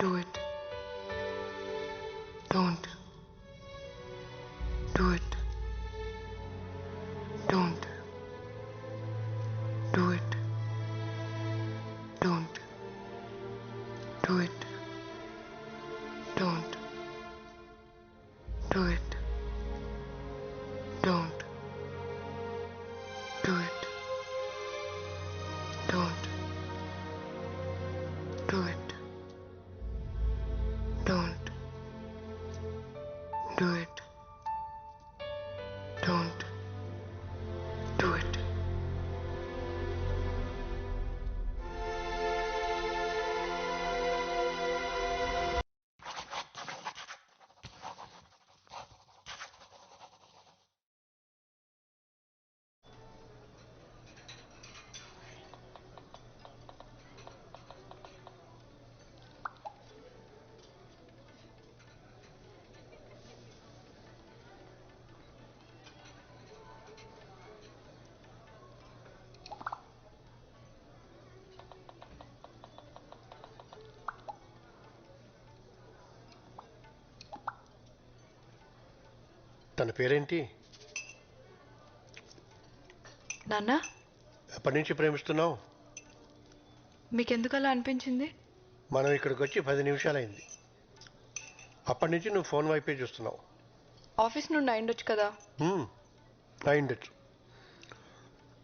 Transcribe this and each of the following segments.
Do it. Don't. Do it. Don't. Do it. Don't. Do it. Don't. Do it. Don't. Do it. Don't. Do it. Don't. Do it. Don't. Do it. తన పేరేంటి? నాన్న, ఎప్పటి నుంచి ప్రేమిస్తున్నావు? మీకెందుకు అలా అనిపించింది? మనం ఇక్కడికి వచ్చి 10 నిమిషాలైంది. అప్పటి నుంచి నువ్వు ఫోన్ వైపే చూస్తున్నావు. ఆఫీస్ నుండి అయిండొచ్చు కదా. అయిండొచ్చు,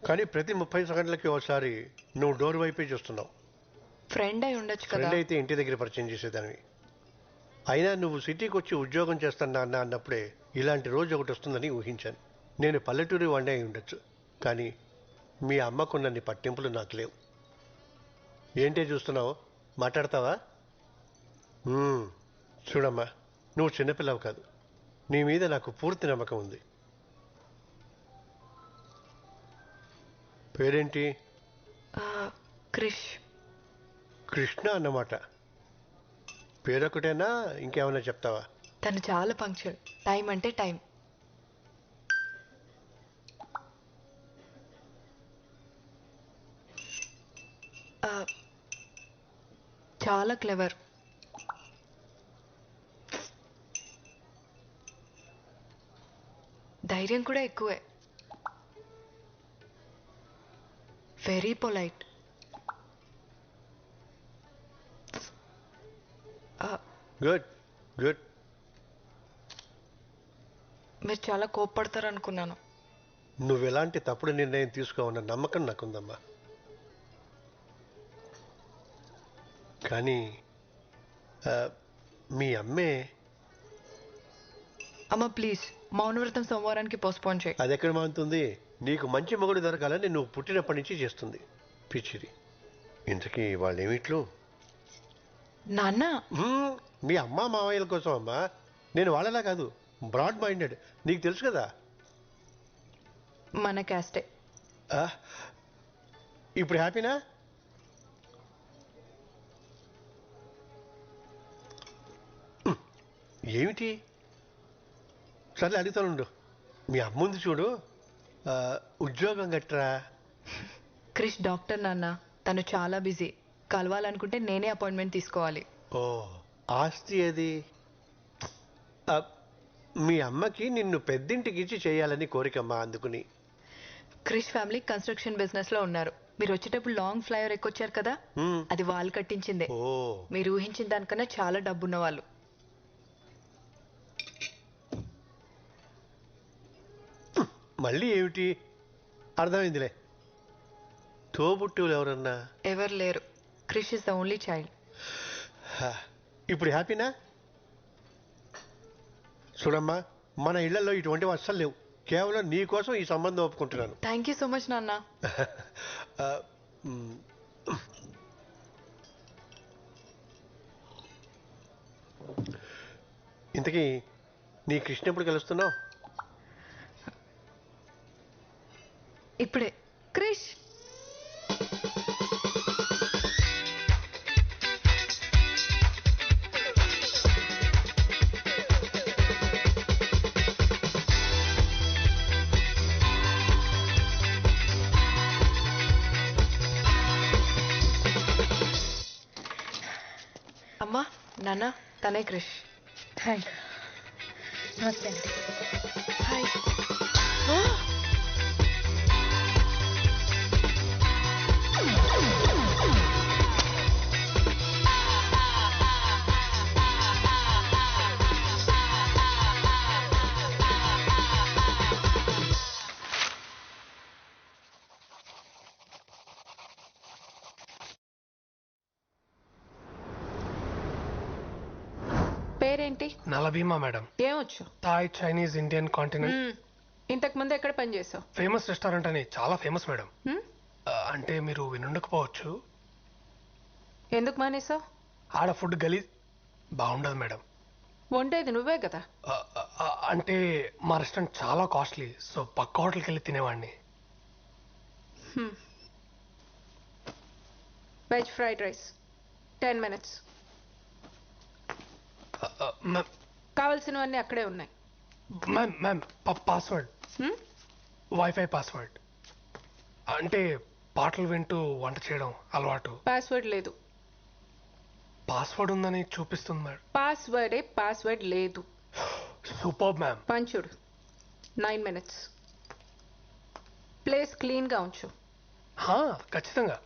కానీ ప్రతి 30 సెకండ్లకి ఒకసారి నువ్వు డోర్ వైపే చూస్తున్నావు. ఫ్రెండ్ అయి ఉండొచ్చు కదా. ఫ్రెండ్ అయితే ఇంటి దగ్గర పరిచయం చేసేదానివి. అయినా నువ్వు సిటీకి వచ్చి ఉద్యోగం చేస్తున్నా అన్నప్పుడే ఇలాంటి రోజు ఒకటి వస్తుందని ఊహించాను. నేను పల్లెటూరి వాడినే అయి ఉండొచ్చు, కానీ మీ అమ్మకున్నన్ని పట్టింపులు నాకు లేవు. ఏంటే చూస్తున్నావు? మాట్లాడతావా? చూడమ్మా, నువ్వు చిన్నపిల్లవు కాదు. నీ మీద నాకు పూర్తి నమ్మకం ఉంది. పేరేంటి? క్రిష్. కృష్ణ అన్నమాట. పేరొకటేనా, ఇంకేమైనా చెప్తావా? తను చాలా పంక్చువల్. టైం అంటే టైం. చాలా క్లెవర్. ధైర్యం కూడా ఎక్కువే. Very polite. Good good. మీరు చాలా కోప్పడతారు అనుకున్నాను. నువ్వు ఎలాంటి తప్పుడు నిర్ణయం తీసుకోవన్న నమ్మకం నాకుందమ్మా. కానీ మీ అమ్మే. అమ్మ ప్లీజ్, మౌనవ్రతం సోమవారానికి పోస్ట్పోన్ చేయి. అది ఎక్కడ మానుతుంది? నీకు మంచి మొగుడు దొరకాలని నువ్వు పుట్టినప్పటి నుంచి చేస్తుంది పిచ్చిది. ఇంతకీ వాళ్ళు ఏమిట్లు? నాన్న, మీ అమ్మ మావయ్యల కోసం అమ్మా. నేను వాళ్ళలా కాదు, బ్రాడ్ మైండెడ్. నీకు తెలుసు కదా. మన క్యాస్టే. ఇప్పుడు హ్యాపీనా? ఏమిటి? సర్లే అడుగుతానుండు. మీ అమ్ముంది చూడు, ఉద్యోగం గట్రా. క్రిష్ డాక్టర్ నాన్న. తను చాలా బిజీ. కలవాలనుకుంటే నేనే అపాయింట్మెంట్ తీసుకోవాలి. ఓ, ఆస్తి అది. మీ అమ్మకి నిన్ను పెద్దింటికి ఇచ్చి చేయాలని కోరికమ్మా, అందుకుని. క్రిష్ ఫ్యామిలీ కన్స్ట్రక్షన్ బిజినెస్ లో ఉన్నారు. మీరు వచ్చేటప్పుడు లాంగ్ ఫ్లైఓవర్ ఎక్కొచ్చారు కదా, అది వాళ్ళు కట్టించిందే. ఓ, మీరు ఊహించిన దానికన్నా చాలా డబ్బున్న వాళ్ళు. మళ్ళీ ఏమిటి? అర్థమైందిలే. తోబుట్టువులు ఎవరన్నా? ఎవరు లేరు. Krish is the only child. ఇప్పుడు హ్యాపీనా? చూడమ్మా, మన ఇళ్లలో ఇటువంటివి అస్సలు లేవు. కేవలం నీ కోసం ఈ సంబంధం ఒప్పుకుంటున్నాను. థ్యాంక్ యూ సో మచ్ నాన్న. ఇంతకీ నీ కృష్ణ ఎప్పుడు కలుస్తున్నావు? ఇప్పుడే. క్రిష్, అమ్మా నాన్న తనే క్రిష్. హాయ్. నమస్తే అండి. హాయ్. పేరేంటి? నలభీమా మేడం. ఏమొచ్చు? Thai, Chinese, Indian, continent. ఇంతకు ముందు ఎక్కడ పని చేసావు? ఫేమస్ రెస్టారెంట్ అని చాలా ఫేమస్ మేడం. అంటే మీరు వినుండకపోవచ్చు. ఎందుకు మానేసావు? ఆడ ఫుడ్ గలీజ్ బాగుండదు మేడం. వండేది నువ్వే కదా. అంటే మా రెస్టారెంట్ చాలా కాస్ట్లీ, సో పక్క హోటల్కి వెళ్ళి తినేవాడిని. Veg fried rice 10 minutes. Ma'am కావలసినవన్నీ అక్కడే ఉన్నాయి. Ma'am ma'am password, wifi password. అంటే పాటలు వింటూ వంట చేయడం అలవాటు. పాస్వర్డ్ లేదు. పాస్వర్డ్ ఉందని చూపిస్తుంది మేడం. పాస్వర్డ్ లేదు. Super ma'am. పంచుడు 9 minutes. ప్లేస్ క్లీన్గా ఉంచు. ఖచ్చితంగా.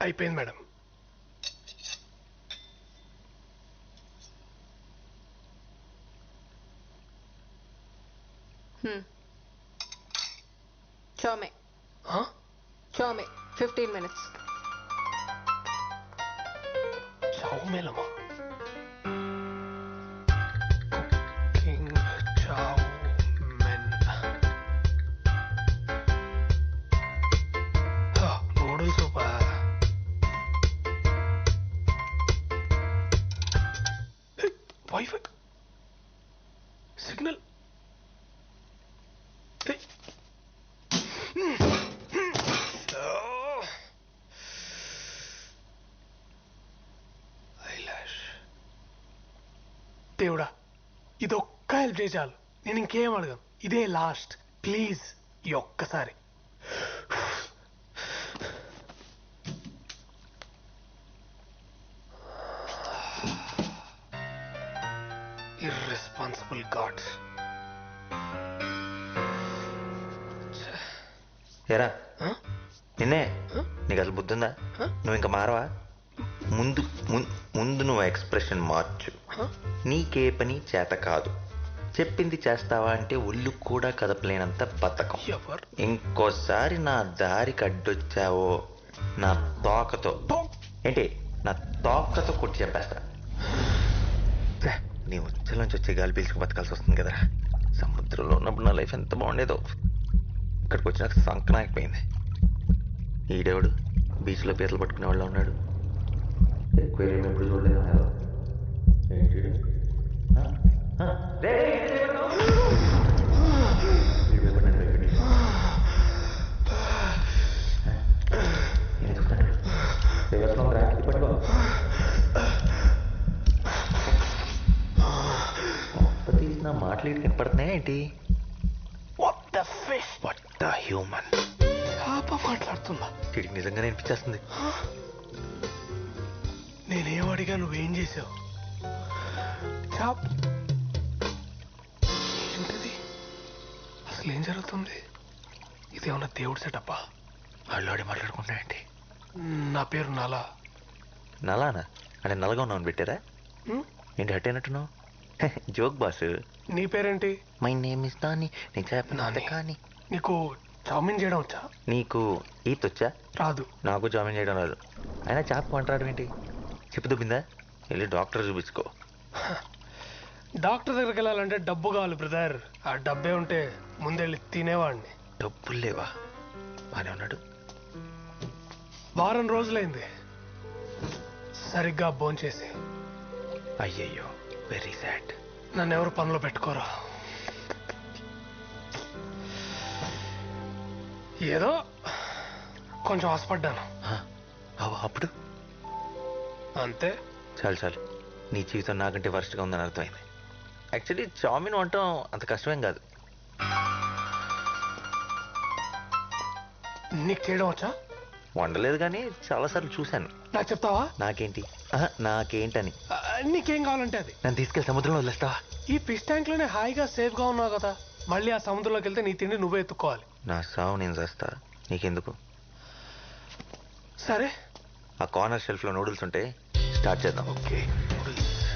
అయిపోయింది మేడం. Chow mein 15 minutes. చౌమేలమా? Cooking chow mein. Noodles super. Wifi signal. దేవుడా, ఇదొక్క హెల్ప్ చేయి చాలు. నేను ఇంకేం అడగను. ఇదే లాస్ట్. ప్లీజ్ ఈ ఒక్కసారి. Irresponsible gods. ఏరా నిన్నే, నీకు అసలు బుద్ధి ఉందా? నువ్వు ఇంకా మారవా? ముందు ముందు నువ్వు ఎక్స్ప్రెషన్ మార్చు. నీకే పని చేత కాదు. చెప్పింది చేస్తావా అంటే ఒళ్ళు కూడా కదపలేనంత బతకం. ఇంకోసారి నా దారికి అడ్డొచ్చావో నా తోకతో నా తోకతో కొట్టి చెప్పేస్తా. నీ ఉచ్చలోంచి వచ్చే గాలి పీల్చుకు బతకాల్సి వస్తుంది కదరా. సముద్రంలో ఉన్నప్పుడు నా లైఫ్ ఎంత బాగుండేదో. ఇక్కడికి వచ్చినాక సంకనాకపోయింది. ఈడేవాడు బీచ్లో పీతలు పట్టుకునే వాళ్ళు ఉన్నాడు. ఎక్వేరియం ఎప్పుడు చూడలేదు. తీసిన మాటలు ఇటు కనపడుతున్నాయా ఏంటి? హ్యూమన్ మాట్లాడుతున్నా. వీడికి నిజంగానే అనిపించేస్తుంది. నేనేం అడిగా, నువ్వేం చేసావు? అసలు ఏం జరుగుతుంది? ఇదేమన్నా దేవుడు సెటప్పా? వాళ్ళు మాట్లాడుకుంటాయండి. నా పేరు నాలా. నలానా అంటే నల్లగా ఉన్నావు పెట్టారా? హ్మ్? ఏంటి హట్ అయినట్టున్నావు? Joke boss. నీ పేరేంటి? My name is Nani. నేను చెప్పిన నాని. కానీ నీకు చావుమిన్ చేయడం వచ్చా? నీకు ఈత్ వచ్చా? రాదు. నాకు జాయిన్ చేయడం రాదు. అయినా చేప మాట్లాడడం ఏంటి? చెప్పు దుబ్బిందా? వెళ్ళి డాక్టర్ చూపించుకో. డాక్టర్ దగ్గరికి వెళ్ళాలంటే డబ్బు కావాలి బ్రదర్. ఆ డబ్బే ఉంటే ముందెళ్ళి తినేవాడిని. డబ్బులు లేవా? బానే ఉన్నాడు. వారం రోజులైంది సరిగ్గా భోంచేసి. అయ్యయ్యో, వెరీ సాడ్. నన్ను ఎవరు పనిలో పెట్టుకోరా. ఏదో కొంచెం ఆశపడ్డాను అప్పుడు అంతే. చాలు చాలు, నీ జీవితం నాకంటే వర్స్ట్గా ఉందని అర్థమైంది. యాక్చువల్లీ చామిన్ వంటం అంత కష్టమేం కాదు. నీకు చేయడం వచ్చా? వండలేదు కానీ చాలాసార్లు చూశాను. నాకు చెప్తావా? నాకేంటి? నాకేంటని. నీకేం కావాలంటే అది. నన్ను తీసుకెళ్ళి సముద్రంలో వదిలేస్తావా? ఈ ఫిష్ ట్యాంక్ లోనే హాయిగా సేఫ్ గా ఉన్నావు కదా. మళ్ళీ ఆ సముద్రంలోకి వెళ్తే నీ తిండి నువ్వే ఎత్తుక్కోవాలి. నా సావు నేను చేస్తా, నీకెందుకు? సరే. ఆ కార్నర్ షెల్ఫ్ లో నూడిల్స్ ఉంటే స్టార్ట్ చేద్దాం. ఓకే.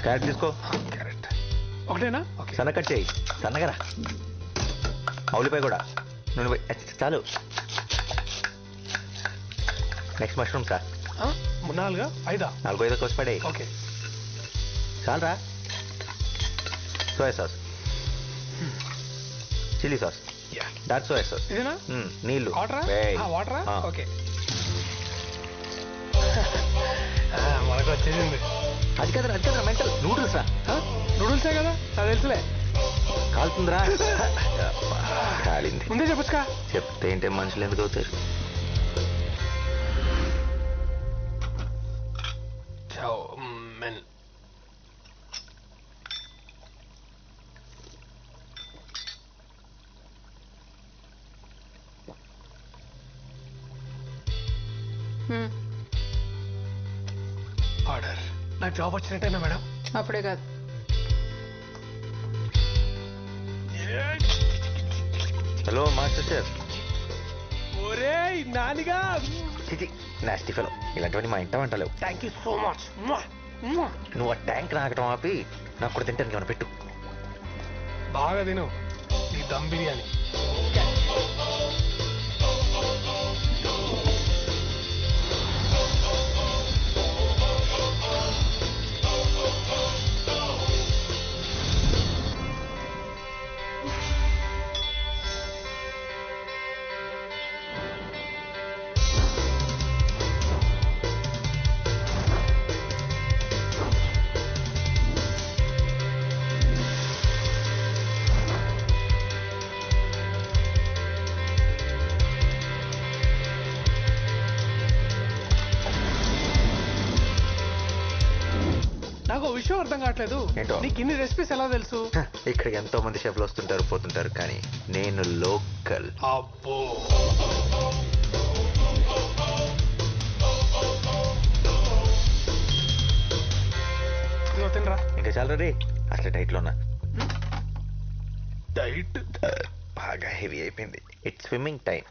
క్యారెట్ తీసుకో. క్యారెట్ ఒకటేనా? ఓకే. సన్న కట్ చేయి, సన్నగరా. ఉల్లిపాయ కూడా. నూనె పోయి. చాలు. Next mushroom sir. 4 5 4 5 కోసి పడే. ఓకే. చాలరా. Soya sauce, chilli sauce, dark soya sauce. ఇదేనా? నీళ్ళు. వాటరా? వేయ్. వాటరా? ఆ. ఓకే. మనకు వచ్చేసింది. అది కదరా, అది కదరా మెంటల్. నూడిల్స్ రా. నూడిల్సే కదా, అది తెలుసులే. కాలుతుందిరా. కాలింది. ముందే చెప్పొచ్చుకా. చెప్తే ఏంటే మనుషులు ఎందుకు అవుతారు? చావుమిన్. ఆర్డర్. నాకు జాబ్ వచ్చినట్టేనా మేడం? అప్పుడే కాదు. Hello master chef. ఒరే నానిగా. చిచి, నాస్టీ ఫెలో. ఇలాంటివన్నీ మా ఇంట వంటలేవు. Thank you so much. నువ్వు ఆ ట్యాంక్ నాకటం ఆపి నాకు కూడా తింటాను ఏమైనా పెట్టు. బాగా తిను ఈ దమ్ బిర్యానీ. నాకు ఓ విషయం అర్థం కావట్లేదు. ఏంటో? నీకు ఇన్ని రెసిపీస్ ఎలా తెలుసు? ఇక్కడికి ఎంతో మంది షెఫ్లు వస్తుంటారు పోతుంటారు, కానీ నేను లోకల్. అబ్బో. ఇదిగో తినరా. ఇంకా చాలా రే, అసలు డైట్లో ఉన్నా. డైట్ బాగా హెవీ అయిపోయింది. It's swimming time.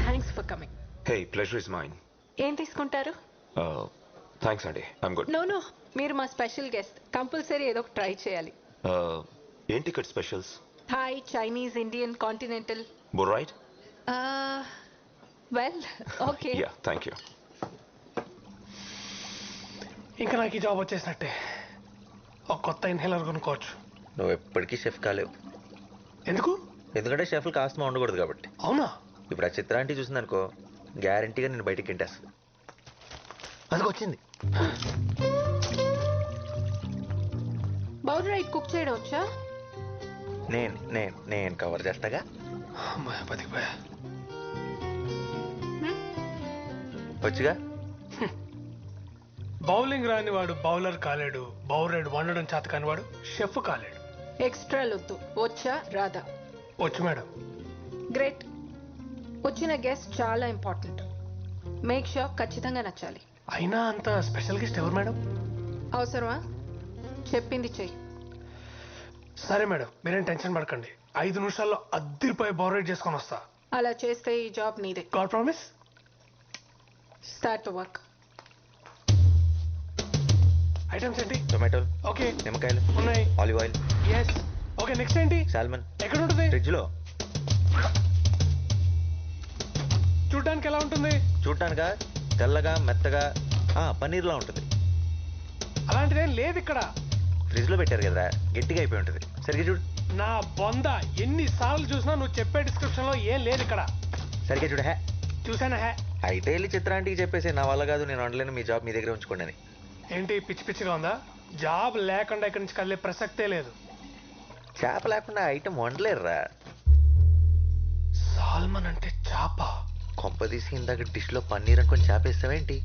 Thanks for coming. Hey, pleasure is mine. ఏం తీసుకుంటారు? Thanks, Andy. I'm good. No no, మీరు మా స్పెషల్ గెస్ట్. కంపల్సరీ ఏదో ఒక ట్రై చేయాలి. ఏం ticket specials? Thai, Chinese, Indian, continental. Both right? Well okay. Yeah, thank you. ఇంకా నాకు ఈ జాబ్ వచ్చేసినట్టే. ఒక కొత్త ఇన్హేలర్ కొనుక్కోవచ్చు. నువ్వు ఎప్పటికీ షెఫ్ కాలేవు. ఎందుకు? ఎందుకంటే షెఫ్లు కాస్త ఉండకూడదు కాబట్టి. అవునా? ఇప్పుడు ఆ చిత్రాంటి చూసిందనుకో, గ్యారంటీగా నేను బయటికి తింటేస్తుంది. అందుకు వచ్చింది. బౌల్ రైట్ కుక్ చేయడం వచ్చా? నేను కవర్ చేస్తాగా. అమ్మాయి బతికిపోయా. వచ్చుగా. బౌలింగ్ రాని వాడు బౌలర్ కాలేడు. బౌలర్ వండడం చేత కాని వాడు షెఫ్ కాలేడు. ఎక్స్ట్రా లొద్దు. వచ్చా రాదా? వచ్చు మేడం. గ్రేట్. వచ్చిన గెస్ట్ చాలా ఇంపార్టెంట్. మేక్ షూర్ ఖచ్చితంగా నచ్చాలి. అయినా అంత స్పెషల్ గెస్ట్ ఎవరు మేడం? అవసరమా? చెప్పింది చెయ్యి. సరే మేడం, మీరేం టెన్షన్ పడకండి. 5 నిమిషాల్లో అద్దరిపోయి బోరేట్ చేసుకొని వస్తా. అలా చేస్తే ఈ జాబ్ నీదే. God promise. Start to work. Items ఏంటి? టొమాటోలు, ఓకే నిమ్మకాయలు, ఉన్నాయి. Olive oil, yes. Okay next ఏంటి? సాల్మన్. ఎక్కడ ఉంటుంది? ఫ్రిడ్జ్ లో. చూడడానికి ఎలా ఉంటుంది? చూడటానికా? తెల్లగా మెత్తగా పన్నీర్లా ఉంటుంది. అలాంటిదేం లేదు ఇక్కడ. ఫ్రిడ్జ్ లో పెట్టారు కదా, గట్టిగా అయిపోయి ఉంటుంది. సరిగ్గా చూడు. నా బొంద ఎన్నిసార్లు చూసినా నువ్వు చెప్పే డిస్క్రిప్షన్ లో ఏం లేదు ఇక్కడ. సరిగ్గా చూడు. చూసానా? అయితే వెళ్ళి చిత్రాంటికి చెప్పేసి నా వల్ల కాదు, నేను వండలేను, మీ జాబ్ మీ దగ్గర ఉంచుకోండి అని. ఏంటి పిచ్చి పిచ్చిగా ఉందా? జాబ్ లేకుండా ఇక్కడి నుంచి కదిలే ప్రసక్తే లేదు. చేప లేకుండా ఐటమ్ వండలేరురా. సాల్మన్ అంటే చేప? కొంపదీసి ఇందాక డిష్ లో పన్నీర్ అనుకొని చేప వేస్తావేంటి?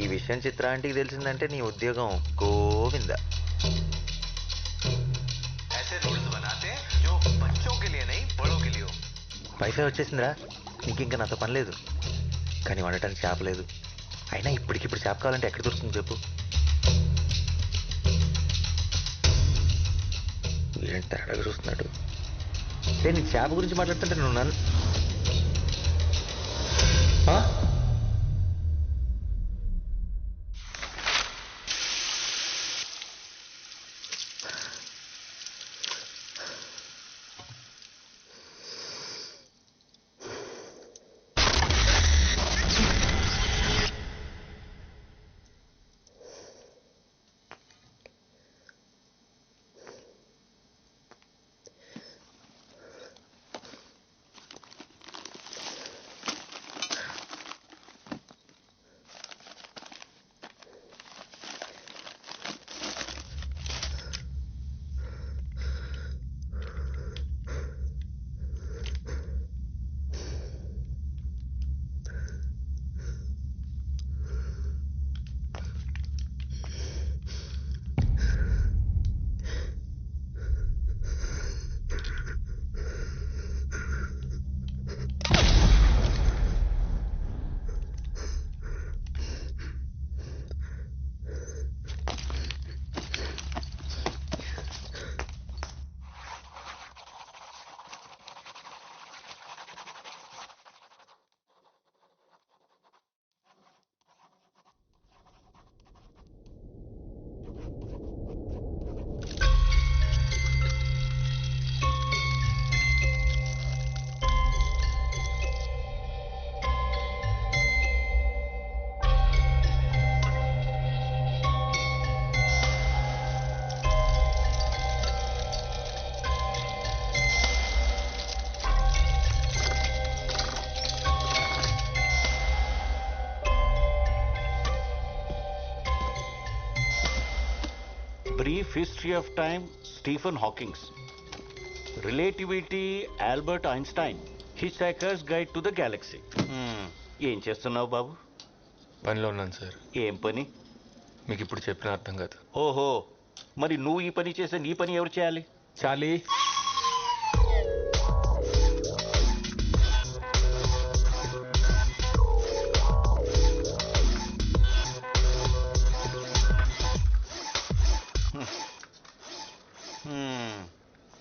ఈ విషయం చిత్రాంటికి తెలిసిందంటే నీ ఉద్యోగం గోవింద. వైఫై వచ్చేసిందిరా, నీకు ఇంకా నాతో పని లేదు. కానీ వండటానికి చేప లేదు. అయినా ఇప్పటికిప్పుడు చేప కావాలంటే ఎక్కడ దొరుకుతుంది చెప్పు? ఏంటి తేడాగా చూస్తున్నాడు? నేను చేప గురించి మాట్లాడుతుంటే నువ్వు నన్ను Brief History of Time, Stephen Hawking. Relativity, Albert Einstein. Hitchhiker's Guide to the Galaxy. ఏం చేస్తున్నావు బాబు? పనిలో ఉన్నాను సార్. ఏం పని? మీకు ఇప్పుడు చెప్పిన అర్థం కాదు. ఓహో, మరి నువ్వు ఈ పని చేస్తే నీ పని ఎవరు చేయాలి? చాలీ.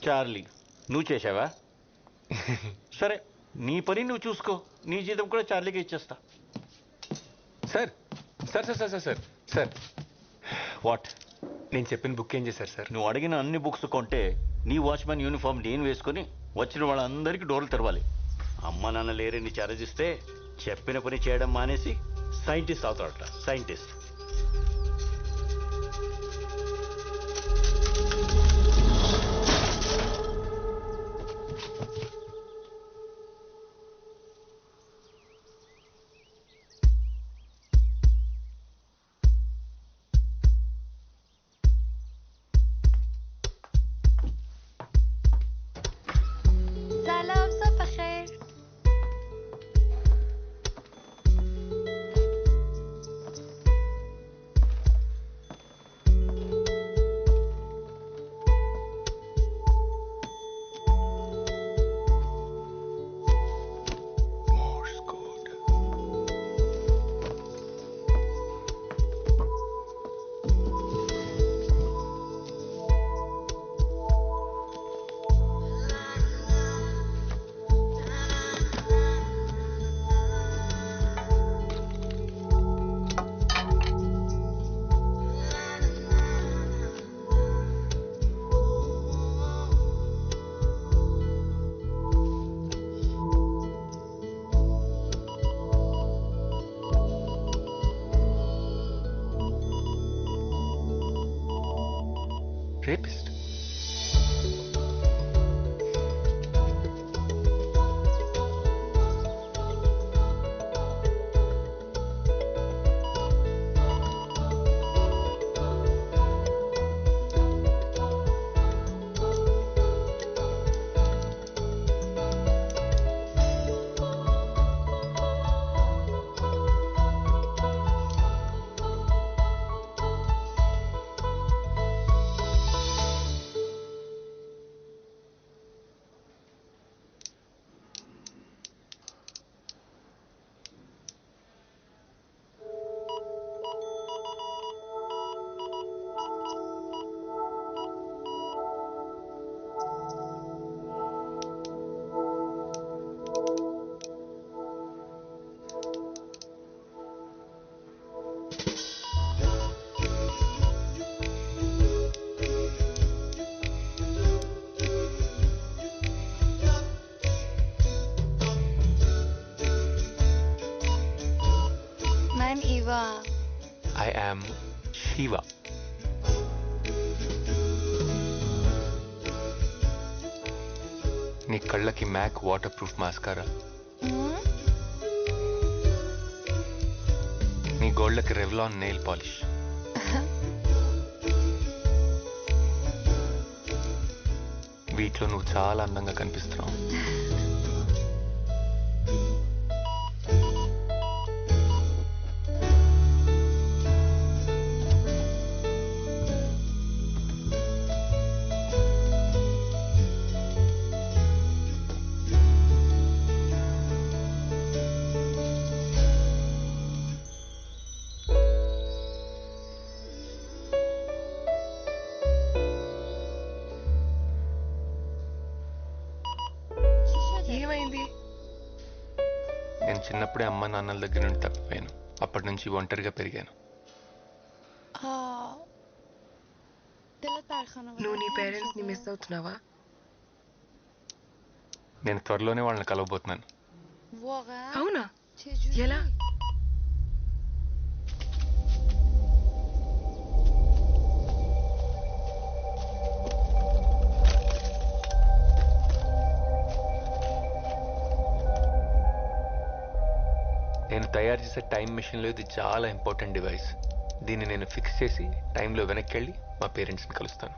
చార్లీ, నువ్వు చేసావా? సరే, నీ పని నువ్వు చూసుకో. నీ జీతం కూడా చార్లీకి ఇచ్చేస్తా. Sir sir sir sir sir sir what? నేను చెప్పిన బుక్ ఏం చేశారు సార్? నువ్వు అడిగిన అన్ని బుక్స్ కొంటే నీ వాచ్మెన్ యూనిఫామ్ నేను వేసుకుని వచ్చిన వాళ్ళందరికీ డోర్లు తెరవాలి. అమ్మ నాన్న లేరని చారజిస్తే చెప్పిన పని చేయడం మానేసి సైంటిస్ట్ అవుతాడట. Scientist. Rapist. I'm Eva. I am Shiva. నీ కళ్ళకి మ్యాక్ వాటర్ ప్రూఫ్ మాస్కారా, నీ గోళ్ళకి రెవ్లాన్ నెయిల్ పాలిష్, వీటిలో నువ్వు చాలా అందంగా కనిపిస్తున్నావు. ఏమైంది? నేను చిన్నప్పుడే అమ్మ నాన్నల దగ్గర నుండి తప్పిపోయాను. అప్పటి నుంచి ఒంటరిగా పెరిగాను. నువ్వు నీ పేరెంట్స్ ని మిస్ అవుతున్నావా? నేను త్వరలోనే వాళ్ళని కలవబోతున్నాను. అవునా? ఎలా? నేను తయారు చేసే టైం మిషన్లో ఇది చాలా ఇంపార్టెంట్ డివైస్. దీన్ని నేను ఫిక్స్ చేసి టైంలో వెనక్కి వెళ్ళి మా పేరెంట్స్ని కలుస్తాను.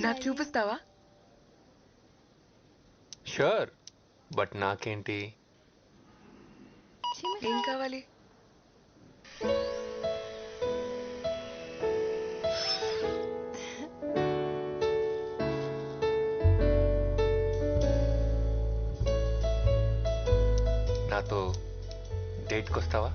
నాకు చూపిస్తావా? షూర్, బట్ నాకేంటి? ఏం కావాలి? నాతో డేట్కి వస్తావా?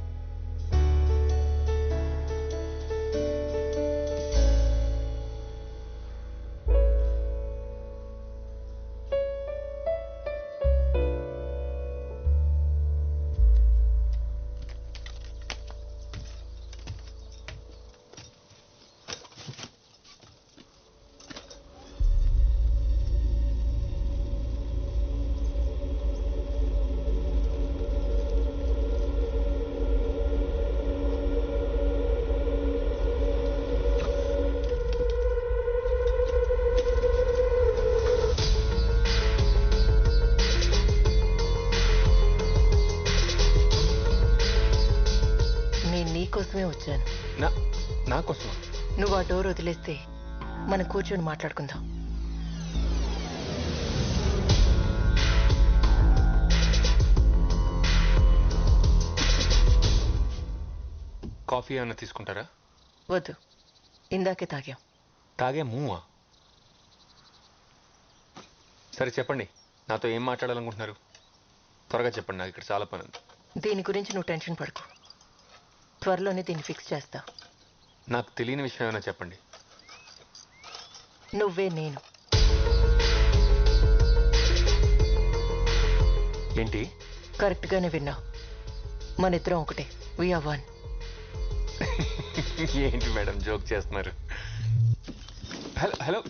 కోసమే వచ్చాను. నా కోసం? నువ్వు ఆ డోర్ వదిలేస్తే మనం కూర్చొని మాట్లాడుకుందాం. కాఫీ ఏమైనా తీసుకుంటారా? వద్దు, ఇందాకే తాగాం. తాగే మూవా? సరే చెప్పండి, నాతో ఏం మాట్లాడాలనుకుంటున్నారు? త్వరగా చెప్పండి, నాకు ఇక్కడ చాలా పని ఉంది. దీని గురించి నువ్వు టెన్షన్ పడకు, త్వరలోనే దీన్ని ఫిక్స్ చేస్తా. నాకు తెలియని విషయం ఏమైనా చెప్పండి. నువ్వే నేను. ఏంటి? కరెక్ట్గానే విన్నావు, మన ఇద్దరం ఒకటే. We are one. ఏంటి మేడం జోక్ చేస్తున్నారు? హలో హలో,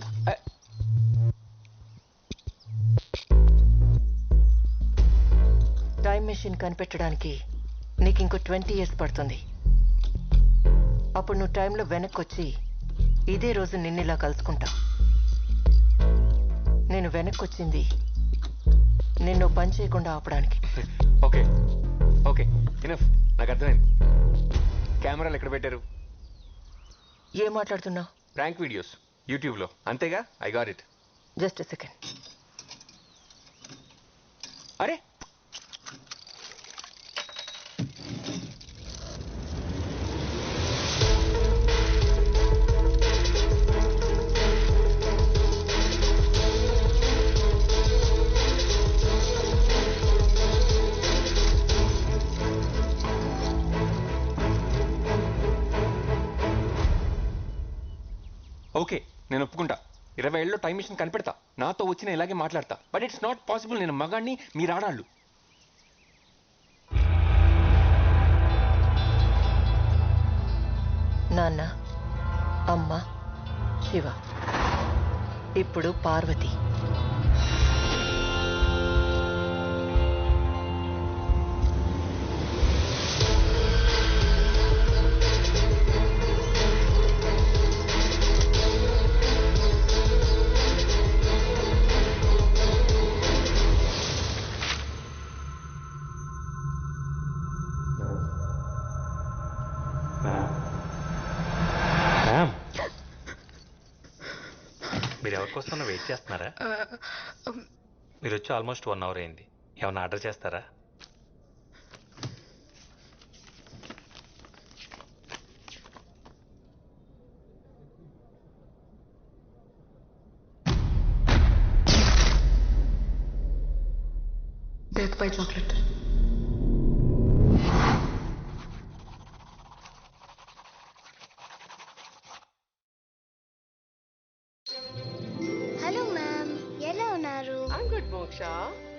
టైం మెషిన్ కనిపెట్టడానికి నీకు ఇంకో 20 years పడుతుంది. అప్పుడు నువ్వు టైంలో వెనక్కి వచ్చి ఇదే రోజు నిన్నిలా కలుసుకుంటా. నేను వెనక్కి వచ్చింది నిన్ను పని చేయకుండా ఆపడానికి. ఓకే ఓకే ఇనఫ్, నాకు అర్థమైంది. కెమెరాలు ఎక్కడ పెట్టారు? ఏం మాట్లాడుతున్నావు? ప్రాంక్ వీడియోస్ యూట్యూబ్లో, అంతేగా? I got it. Just second. అరే ఓకే, నేను ఒప్పుకుంటా. 20 ఏళ్ళలో టైం మిషన్ కనిపెడతా, నాతో వచ్చిన ఇలాగే మాట్లాడతా. But it's not possible. నేను మగాడిని, మీరు ఆడాళ్ళు. నాన్న, అమ్మ, శివ, ఇప్పుడు పార్వతి. మీరు ఎవరికోసం వెయిట్ చేస్తున్నారా? మీరు వచ్చి ఆల్మోస్ట్ 1 అవర్ అయింది. ఏమన్నా ఆర్డర్ చేస్తారా? Death by chocolate. Hello ma'am, ఎలా ఉన్నారు? ఐమ్ గుడ్ మోక్ష,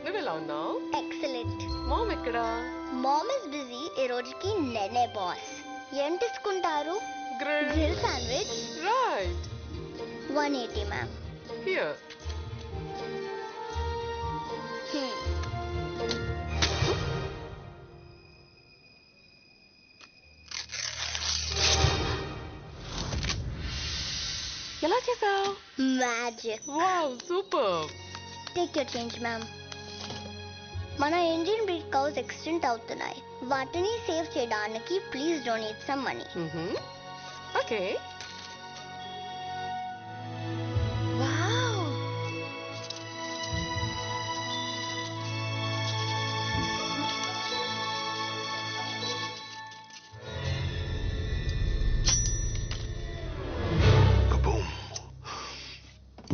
నువ్వెలా ఉన్నావు? ఎక్సలెంట్. మామ్ ఎక్కడా? Mom is busy. ఈ రోజుకి నేనే బాస్. ఏం తీసుకుంటారు? Grill sandwich. Right. 180 ma'am. Here. ఎలా చేసావు? Magic. Wow, super. Take your change ma'am. మన ఇండియన్ బ్రీడ్ కౌస్ ఎక్స్టెంట్ అవుతున్నాయి. వాటిని సేవ్ చేయడానికి please donate some money. Okay. Wow.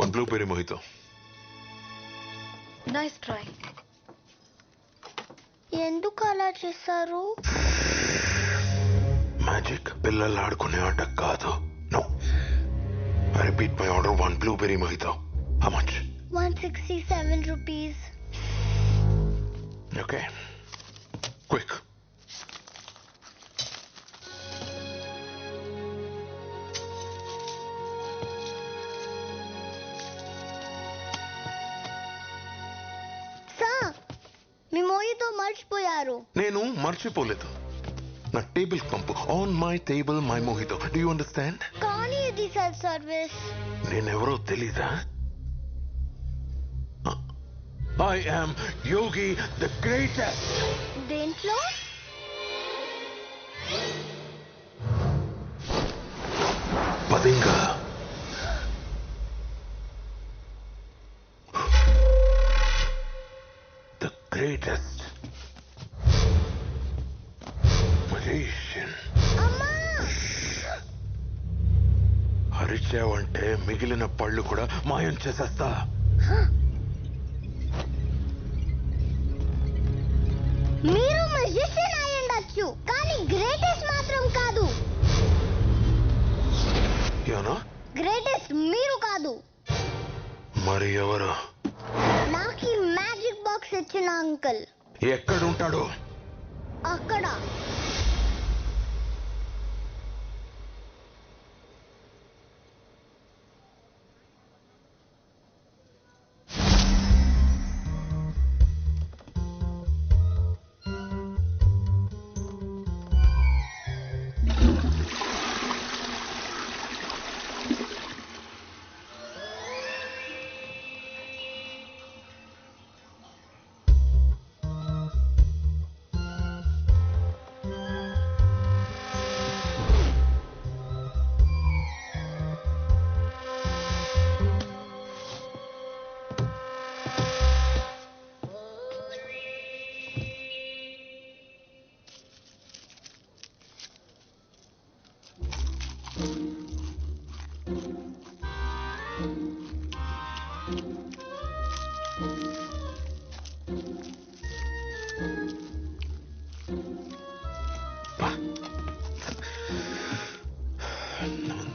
One blueberry mojito. Nice try. ఎందుకు అలా చేశారు? Magic పిల్లలు ఆడుకునే ఆట కాదు. No. I repeat my order. 1 blueberry mojito. How much? 167 rupees. Okay. Quick. Sir, మీ మోయితో మర్చిపోయారు. నేను మర్చిపోలేదు. నా టేబుల్ పంపు. On my table my mojito. Do you understand? కానీ ఇది సెల్ఫ్ సర్వీస్. నేనెవరో తెలీదా? I am Yogi the greatest. దేంట్లో? పదింగా. The greatest magician. అరిచావంటే మిగిలిన పళ్ళు కూడా మాయం చేసేస్తా. మీరు మెజిషియన్ అయి ఉండొచ్చు, కానీ గ్రేటెస్ట్ మాత్రం కాదు. ఏనా? గ్రేటెస్ట్ మీరు కాదు. మరి ఎవరు? నాకు ఈ మ్యాజిక్ బాక్స్ ఇచ్చిన అంకుల్. ఎక్కడుంటాడు? అక్కడ.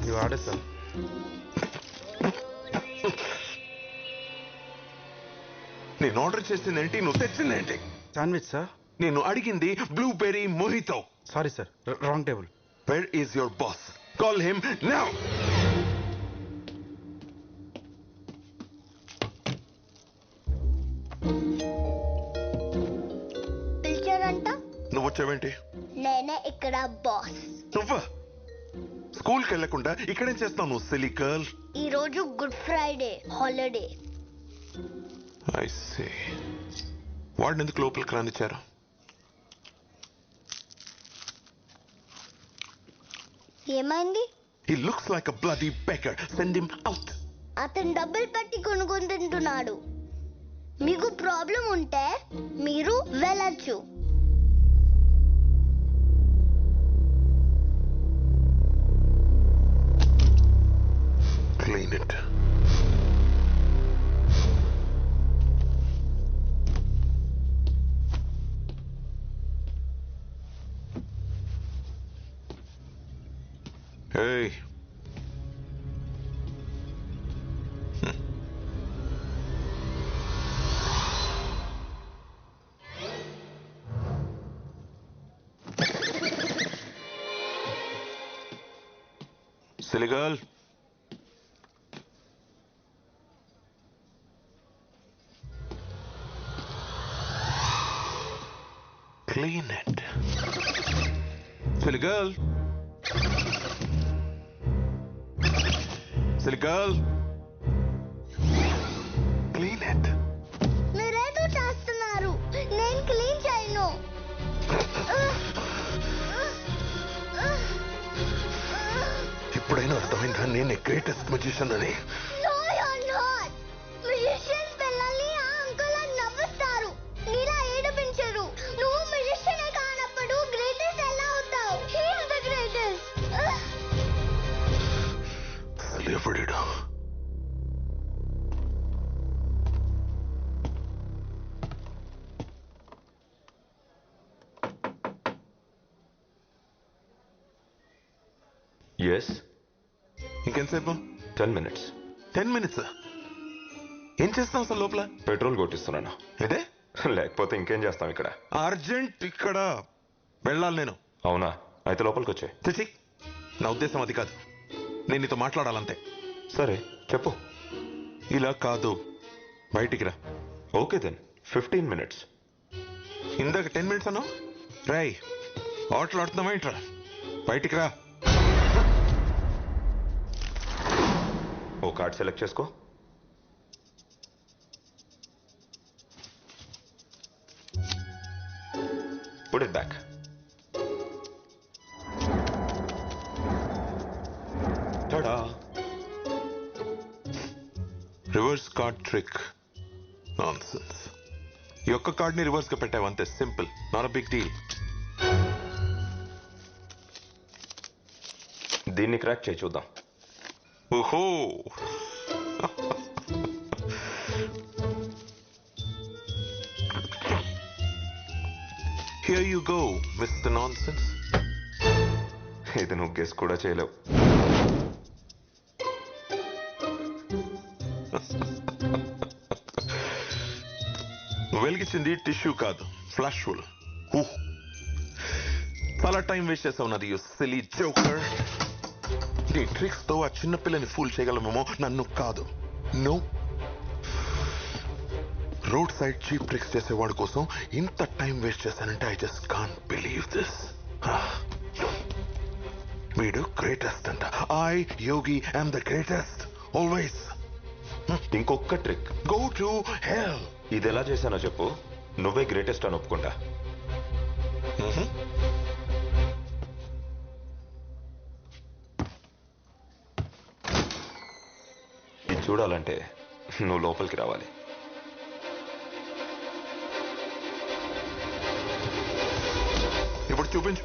ఇవి వాడేస్తా. నేను ఆర్డర్ చేసిందేంటి, నువ్వు తెచ్చిందేంటి? Sandwich sir. నేను అడిగింది blueberry mojito. Sorry sir, wrong table. Where is your boss? Call him now. పిలిచారంట. నువ్వు వచ్చావేంటి? నేనే ఇక్కడ బాస్. నువ్వా? స్కూల్కి వెళ్లకుండా ఇక్కడేం చేస్తావు నువ్వు, సిలీ గర్ల్? ఈ రోజు good Friday holiday. I see. వాడిని ఎందుకు లోపలికి రానిచ్చారు? ఏమైంది? He looks like a bloody beggar. Send him out. అతను డబ్బులు పెట్టి కొనుక్కొని తింటున్నాడు. మీకు ప్రాబ్లం ఉంటే మీరు వెళ్ళచ్చు. Clean it. Hey. Silly girl. Clean it. Silly girl. Silly girl. Clean it. మీరేదో చేస్తున్నారు. నేను క్లీన్ చేయను. ఇప్పుడైనా అర్థమైందా నేను గ్రేటెస్ట్ మ్యూజిషియన్ అని? No, you're not. Musicians పిల్లల్ని ఆ అంకుల్ అని నవ్వుస్తారు. నీలా ఏడిపించరు. నువ్వు musician కానప్పుడు గ్రేటెస్ట్ ఎలా అవుతావు? He is the greatest. అసలు ఎవడిడా? ఎస్. ఇంకెంతసేపు? 10 minutes. 10 minutes. ఏం చేస్తాం అసలు లోపల? పెట్రోల్ కొట్టిస్తున్నాను. ఇదే? లేకపోతే ఇంకేం చేస్తాం ఇక్కడ? అర్జెంట్ ఇక్కడ వెళ్ళాలి నేను. అవునా? అయితే లోపలికి వచ్చాయి. చిచి, నా ఉద్దేశం అది కాదు. నేను నీతో మాట్లాడాలంతే. సరే చెప్పు. ఇలా కాదు, బయటికి రా. Okay then 15 minutes. ఇందాక 10 minutes అన్నావు. రాయ్, ఆటలు ఆడుతున్నావా ఏంట్రా? బయటికి రా. ఓ కార్డ్ సెలెక్ట్ చేసుకో. Put it back. Ta-da. Reverse card trick. Nonsense. ఈ ఒక్క కార్డ్ని రివర్స్ గా పెట్టావు అంతే. Simple, not a big deal. దీన్ని క్రాక్ చేయి చూద్దాం. ఓహో, here you go mister nonsense. ఇది నువ్వు గెస్ కూడా చేయలేవు. వెలిగించింది టిష్యూ కాదు, ఫ్లాష్ ఫుల్. చాలా టైం వేస్ట్ చేసావు నాది, యు సిలీ జోకర్. నీ ట్రిక్స్ తో ఆ చిన్నపిల్లని ఫూల్ చేయగలమేమో, నన్ను కాదు. No, roadside cheap tricks చేసేవాడి కోసం ఇంత టైం వేస్ట్ చేశానంటే I just can't believe this. వీడు గ్రేటెస్ట్ అంట. I Yogi I'm the greatest always. ఇంకొక ట్రిక్. Go to hell. ఇది ఎలా చేశానో చెప్పు, నువ్వే గ్రేటెస్ట్ అని ఒప్పుకుంటా. ఇది చూడాలంటే నువ్వు లోపలికి రావాలి. ఇప్పుడు చూపించు.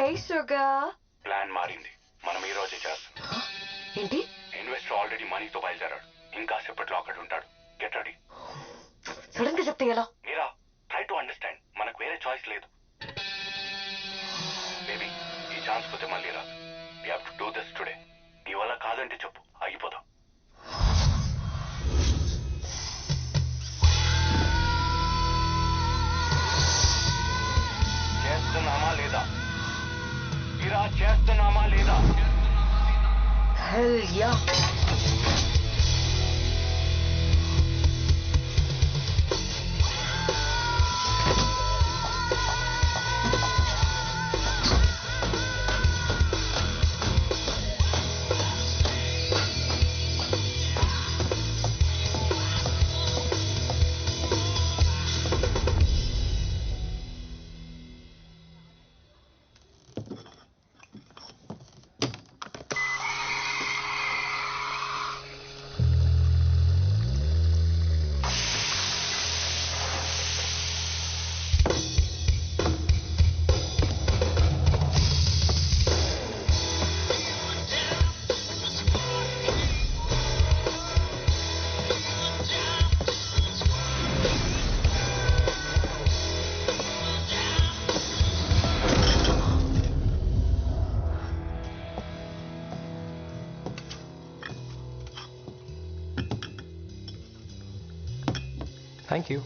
హే షుగర్. ప్లాన్ మారింది. మనం ఈ రోజే చేస్తాం. ఏంటి? ఇన్వెస్టర్ ఆల్రెడీ మనీతో బయలుదేరాడు. ఇంకా సేపట్లో అక్కడ ఉంటాడు. Get ready. సడన్ గా చెప్తే ఎలా? మీరా ట్రై టు అండర్స్టాండ్. మనకు వేరే చాయిస్ లేదు. బేబీ ఈ ఛాన్స్ పోతే మళ్ళీ రాదు. We have to do this today. నీ వల్ల కాదంటే చెప్పు, ఆగిపోదాం. చేస్తున్నామా లేదా? మీరా చేస్తున్నామా లేదా? Hell yeah. Thank you.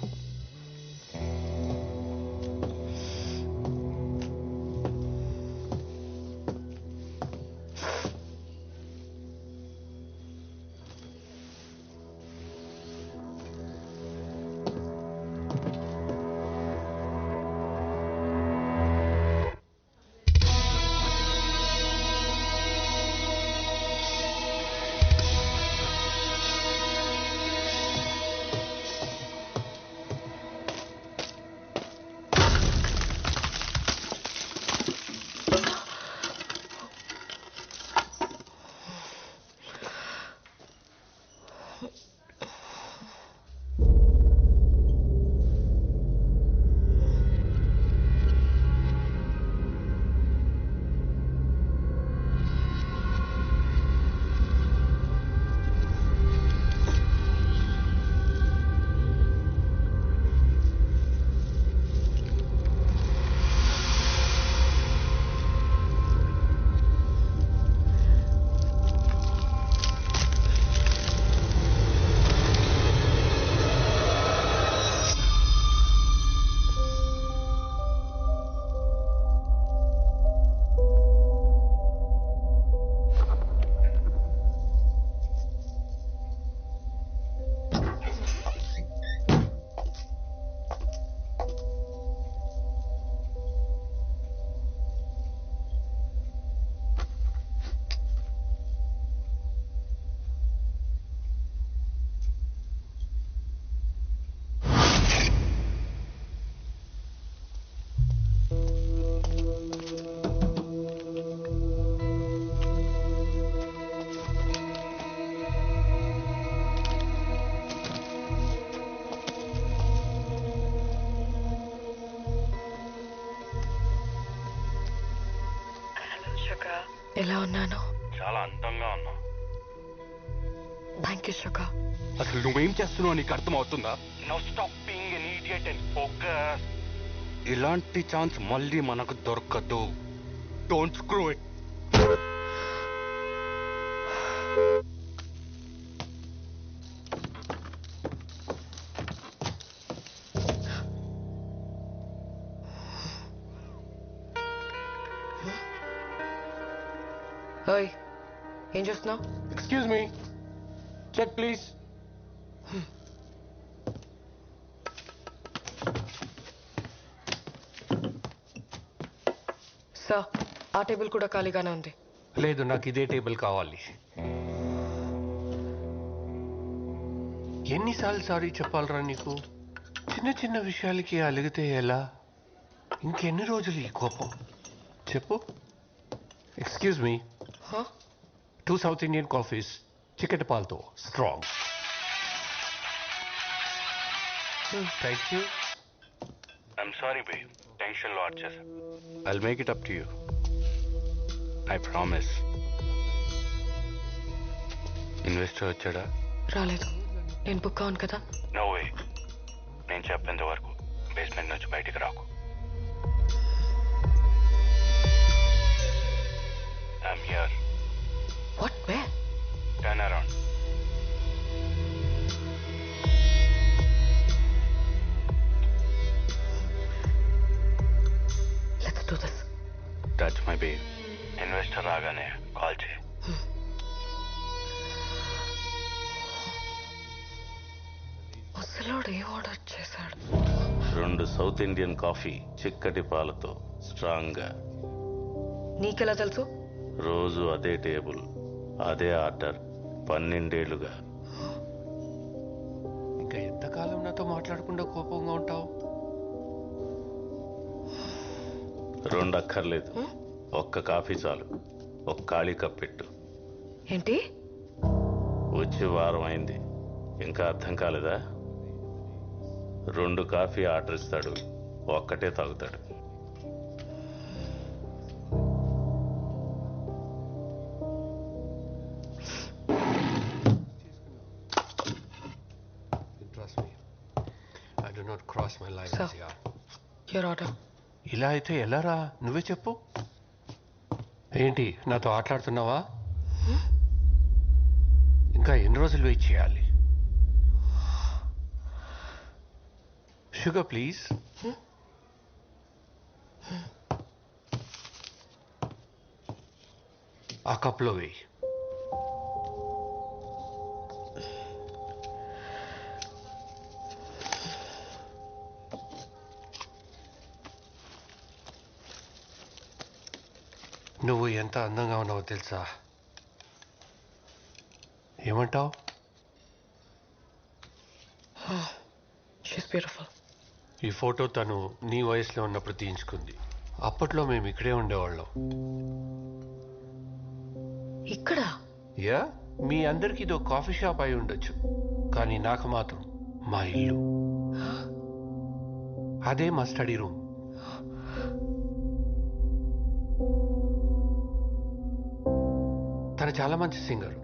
ఎలా ఉన్నాను? చాలా అందంగా ఉన్నా. Thank you sugar. అసలు నువ్వేం చేస్తున్నావు నీకు అర్థం అవుతుందా? No stop being an idiot and focus. ఇలాంటి ఛాన్స్ మళ్ళీ మనకు దొరకదు. Don't screw it. ఓయ్, ఏం చూస్తున్నావు? Excuse me, check please. Sir, ఆ టేబుల్ కూడా ఖాళీగానే ఉంది. లేదు, నాకు ఇదే టేబుల్ కావాలి. ఎన్నిసార్లు సారీ చెప్పాలరా నీకు? చిన్న చిన్న విషయాలకి అలిగితే ఎలా? ఇంకెన్ని రోజులు ఈ కోపం చెప్పు? Excuse me, 2 south Indian coffees, చికెట్ పాల్తో strong. Thank you. I'm sorry బే, టెన్షన్లో ఆడ్ చేశాను. I'll make it up to you. I promise. Investor వచ్చాడా? రాలేదు. నేను బుక్ అవును కదా. No way. నేను చెప్పేంత వరకు బేస్మెంట్ నుంచి బయటికి రాకు. I'm here. What? Where? Turn around. Let's do this. Touch my baby. Investor రాగానే కాల్ చేయి. ముసలోడు ఏం ఆర్డర్ చేశాడు? 2 సౌత్ ఇండియన్ కాఫీ చిక్కటి పాలతో స్ట్రాంగ్ గా. నీకెలా తెలుసు? రోజు అదే టేబుల్, అదే ఆర్డర్, 12 ఏళ్లుగా. ఇంకా ఎంతకాలం నాతో మాట్లాడకుండా కోపంగా ఉంటావు? 2 అక్కర్లేదు, ఒక్క కాఫీ చాలు. ఒక ఖాళీ కప్ పెట్టు. ఏంటి? వచ్చి వారం అయింది, ఇంకా అర్థం కాలేదా? 2 కాఫీ ఆర్డర్ ఇస్తాడు, ఒక్కటే తాగుతాడు. Trust me. I do not cross my lines, Sir. yeah. Your order. ఇలా అయితే ఎలారా? నువ్వే చెప్పు. ఏంటి నాతో ఆటలాడుతున్నావా? ఇంకా ఎన్ని రోజులు వెయిట్ చేయాలి? Sugar please. ఆ కప్లో వేయి. నువ్వు ఎంత అందంగా ఉన్నావో తెలుసా? ఏమంటావు? She's beautiful. ఈ ఫోటో తను నీ వయసులో ఉన్నప్పుడు తీయించుకుంది. అప్పట్లో మేము ఇక్కడే ఉండేవాళ్ళం. ఇక్కడ? యా, మీ అందరికి ఇదో కాఫీ షాప్ అయి ఉండొచ్చు, కానీ నాకు మాత్రం మా ఇల్లు. అదే మా స్టడీ రూమ్. తను చాలా మంచి సింగర్.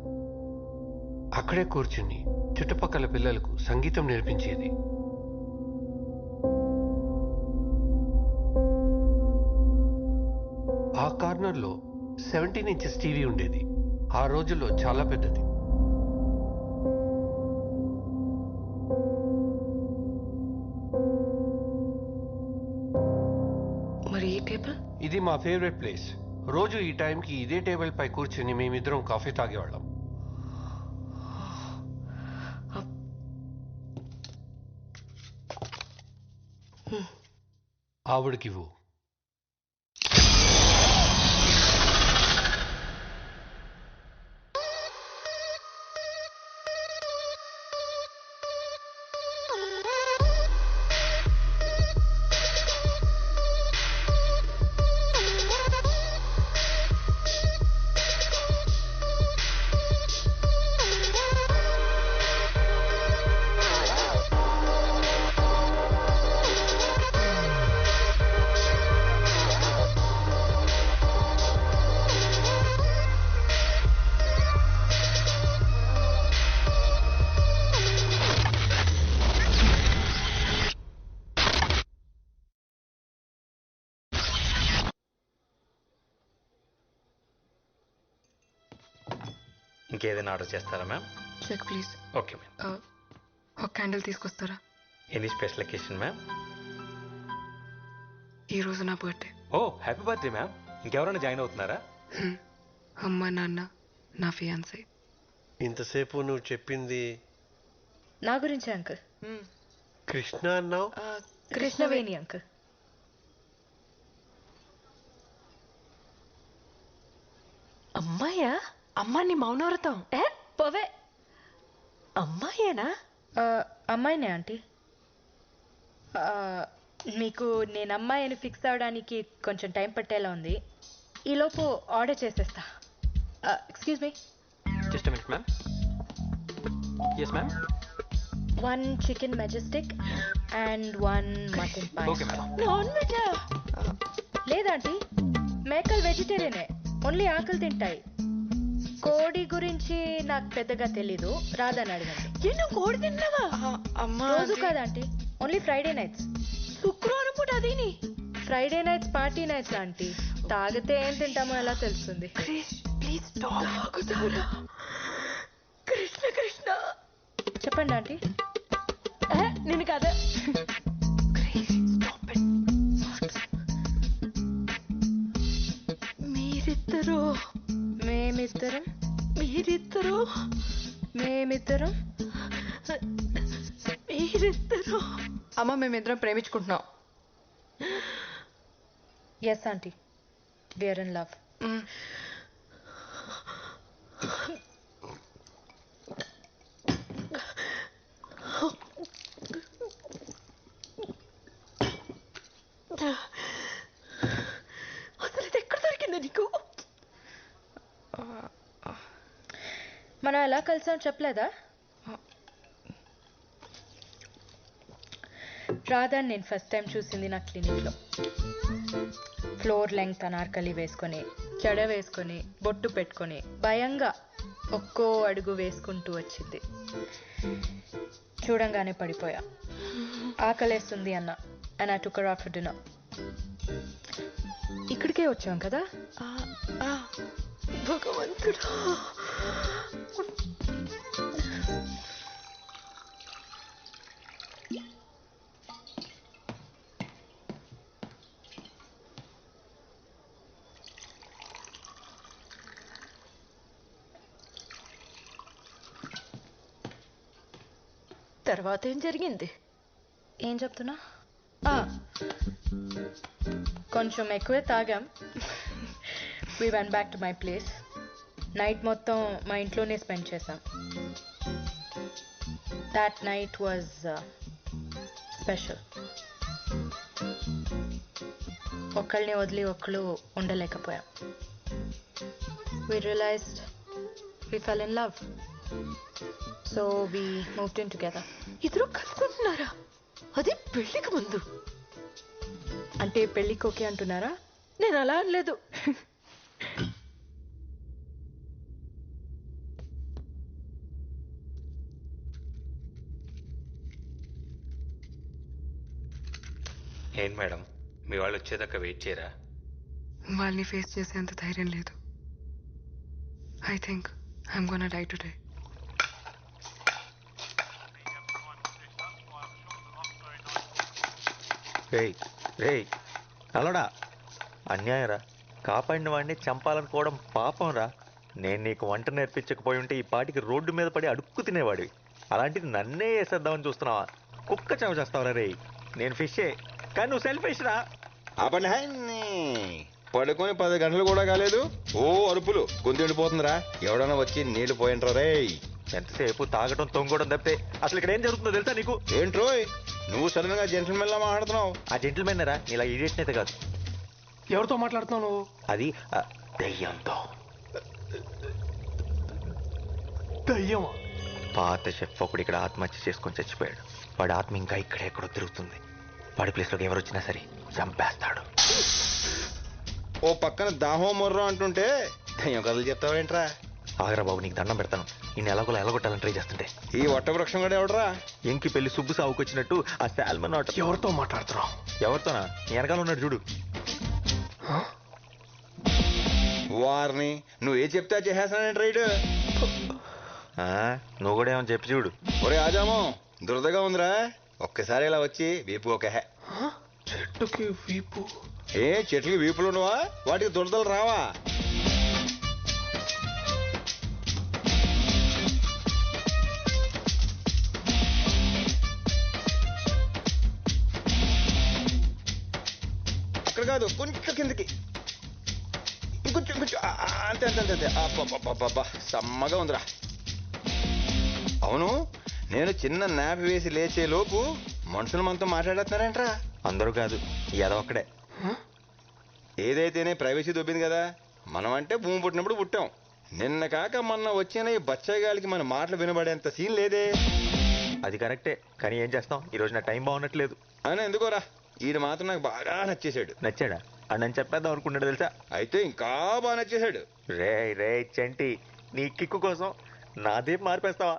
అక్కడే కూర్చుని చుట్టుపక్కల పిల్లలకు సంగీతం నేర్పించేది. ఆ కార్నర్లో 17 ఇంచెస్ టీవీ ఉండేది. ఆ రోజుల్లో చాలా పెద్దది. మరి ఈ టేబుల్? ఇది మా ఫేవరెట్ ప్లేస్. రోజు ఈ టైంకి ఇదే టేబుల్ పై కూర్చుని మేమిద్దరం కాఫీ తాగేవాళ్ళం. ఆవిడకివ్వు. ఇంకేదైనా ఆర్డర్ చేస్తారా ma'am? Check please. Okay ma'am. ఒక క్యాండిల్ తీసుకొస్తారా? Any special occasion ma'am? ఈ రోజు నా birthday. Oh happy birthday ma'am. ఇంకెవరైనా జాయిన్ అవుతున్నారా? అమ్మ, నాన్న, నా ఫియాన్సీ. ఇంతసేపు నువ్వు చెప్పింది నా గురించి అంకుల్. కృష్ణ అన్నావు? కృష్ణవేణి అంకుల్. అమ్మాయా? అమ్మాని మౌనవ్రతం. పోవే. అమ్మాయేనా? అమ్మాయినే ఆంటీ. మీకు నేను అమ్మాయి అని ఫిక్స్ అవడానికి కొంచెం టైం పట్టేలా ఉంది. ఈలోపు ఆర్డర్ చేసేస్తా. Excuse me. Just a minute ma'am. Yes ma'am. 1 chicken majestic and 1 mutton pie. Okay ma'am. Non veg? లేదాంటీ, మేకల్ వెజిటేరియనే. ఓన్లీ ఆకలి తింటాయి. కోడి గురించి నాకు పెద్దగా తెలీదు, రాదని అడగండి. ఎన్నో కోడి తిన్నావా? అమ్మా రోజు కాదా ఆంటీ, ఓన్లీ ఫ్రైడే నైట్స్. శుక్రవారం పూట అదేని Friday nights party nights aunty. తాగితే ఏం తింటామో ఎలా తెలుస్తుంది? ప్లీజ్ కృష్ణ కృష్ణ చెప్పండి ఆంటీ. నేను కదా మీరిద్దరు మేమిద్దరం మీరిద్దరు మేమిద్దరం మీరిద్దరు అమ్మ మేమిద్దరం ప్రేమించుకుంటున్నాం. Yes aunty, we're in love. అసలు ఇది ఎక్కడ దొరికిందా నీకు? మనం ఎలా కలిసాం చెప్పలేదా? రాధాని నేను ఫస్ట్ టైం చూసింది నా క్లినిక్లో. ఫ్లోర్ లెంగ్త్ అనార్కలి వేసుకొని, జడ వేసుకొని, బొట్టు పెట్టుకొని, భయంగా ఒక్కో అడుగు వేసుకుంటూ వచ్చింది. చూడంగానే పడిపోయా. ఆకలేస్తుంది అన్న, and I took her out for dinner. ఇక్కడికే వచ్చాం కదా. భగవంతుడా, తర్వాత ఏం జరిగింది? ఏం చెప్తున్నా? కొంచెం ఎక్కువే తాగాం. We went back to my place. Night మొత్తం మా ఇంట్లోనే స్పెండ్ చేసాం. That night was special. ఒకళ్ళని వదిలి ఒకళ్ళు ఉండలేకపోయాం. We realised we fell in love. So we moved in together. ఇద్దరు కలుసుకుంటున్నారా? అది పెళ్లికి ముందు. అంటే పెళ్ళికి ఓకే అంటున్నారా? నేను అలా అనలేదు. ఏంటి మేడం, మీ వాళ్ళు వచ్చేదాకా వెయిట్ చేయరా? వాళ్ళని ఫేస్ చేసేంత ధైర్యం లేదు. I think I'm gonna die today. రేయ్ రేయ్ అలడా, అన్యాయం రా. కాపాడిన వాడిని చంపాలనుకోవడం పాపం రా. నేను నీకు వంట నేర్పించకపోయి ఉంటే ఈ పాటికి రోడ్డు మీద పడి అడుక్కు తినేవాడివి. అలాంటిది నన్నే వేసేద్దామని చూస్తున్నావా? కుక్క చెవ చేస్తావరా రేయ్. నేను ఫిషే, కానీ నువ్వు సెల్ఫిష్ రా. పడుకొని 10 గంటలు కూడా కాలేదు, ఓ అరుపులు గొంతు ఎండిపోతుందిరా. ఎవడన్నా వచ్చి నీళ్లు పోయింట్రా రే. ఎంతసేపు తాగడం తొంగడం తప్పితే అసలు ఇక్కడ ఏం జరుగుతుందో తెలుసా నీకు? ఏంట్రోయ్ నువ్వు సడన్ గా జెంటిల్మెన్ లా మాట్లాడుతున్నావు? ఆ జెంటిల్మెన్ రా, నీలా ఇడియట్ అయితే కాదు. ఎవరితో మాట్లాడుతున్నావు నువ్వు? అది దయ్యంతో. దయ్యమా? పాత షెఫ్ ఒకడు ఇక్కడ ఆత్మహత్య చేసుకొని చచ్చిపోయాడు. వాడి ఆత్మ ఇంకా ఇక్కడెక్కడో తిరుగుతుంది. వాడి ప్లేస్లోకి ఎవరు వచ్చినా సరే చంపేస్తాడు. ఓ పక్కన దాహం మొర్రం అంటుంటే దయ్యం కథలు చెప్తావేంట్రా? ఆగరా బాబు, నీకు దండం పెడతాను. నేను ఎలాగోలా ఎలగొట్టాలని ట్రై చేస్తుంటే ఈ వట్టవృక్షం కూడా ఎవడరా? ఎంకి పెళ్లి సుబ్బు సావుకు వచ్చినట్టు ఆ శాల్మన్ ఆట. ఎవరితో మాట్లాడుతున్నావు? ఎవరితోనా? నీ వెనకాల ఉన్నాడు చూడు. వారిని నువ్వు ఏ చెప్తే చేసేస్తానంటే రైడ్. నువ్వు కూడా ఏమని చెప్పి చూడు. ఒరే ఆజామో, దురదగా ఉందిరా, ఒక్కసారి ఇలా వచ్చి వీపు ఒక చెట్టుకి వీపు? ఏ చెట్లకి వీపులు ఉండవా? వాటికి దురదలు రావా? అక్కడ కాదు, కొంచెం కిందకి, ఇంకొంచెం కొంచెం, అంతే అంతే అంతే అంతే. అబ్బా సమ్మగా ఉందిరా. అవును, నేను చిన్న నాపి వేసి లేచే లోపు మనుషులు మనతో మాట్లాడేస్తున్నారంట్రా. అందరూ కాదు, ఏదో ఒక్కడే. ఏదైతేనే ప్రైవసీ దొబ్బింది కదా. మనం అంటే భూమి పుట్టినప్పుడు పుట్టాం. నిన్న కాక మొన్న వచ్చిన ఈ బచ్చగాలికి మన మాటలు వినబడేంత సీన్ లేదే. అది కరెక్టే, కానీ ఏం చేస్తాం, ఈ రోజు నా టైం బాగున్నట్లేదు. అని ఎందుకోరా, ఈడు మాత్రం నాకు బాగా నచ్చేసాడు. నచ్చాడా? అని చెప్పేద్దాం అనుకున్నాడు తెలుసా. అయితే ఇంకా బాగా నచ్చేసాడు. రే రే చంటి, నీ కిక్కు కోసం నాదే మార్పేస్తావా?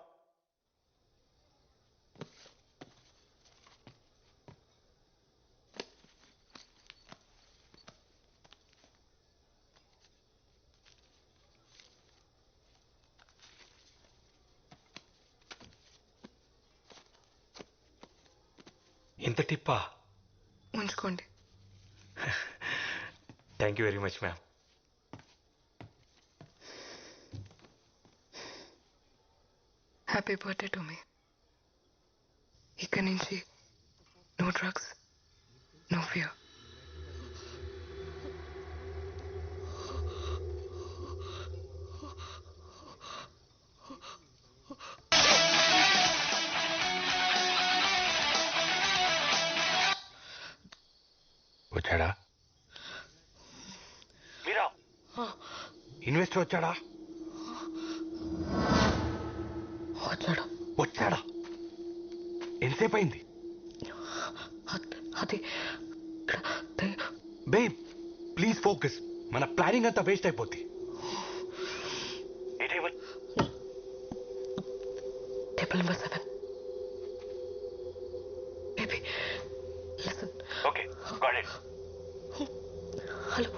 ఇంత టిప్పా? ఉంచుకోండి. Thank you very much ma'am. Happy birthday to me. ఇక్కడి నుంచి నో డ్రగ్స్, నో ఫియర్. వచ్చాడా? మీరా? ఇన్వెస్టర్ వచ్చాడా? వచ్చాడు. వచ్చాడా? ఎంతసేపు అయింది? అది బేబ్ ప్లీజ్ ఫోకస్. మన ప్లానింగ్ అంతా వేస్ట్ అయిపోద్ది. Table number 7. Baby listen. Okay got it. Hello.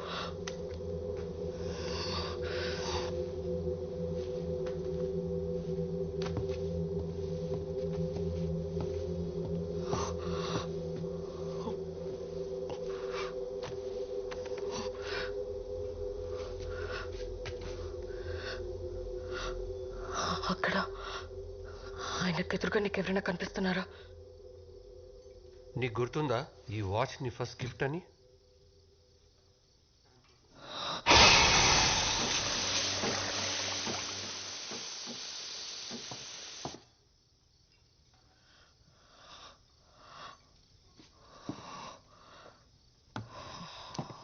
అక్కడ ఆయనకు ఎదురుగా నీకు ఎవరైనా కనిపిస్తున్నారా? నీకు గుర్తుందా ఈ వాచ్ నీ ఫస్ట్ గిఫ్ట్ అని?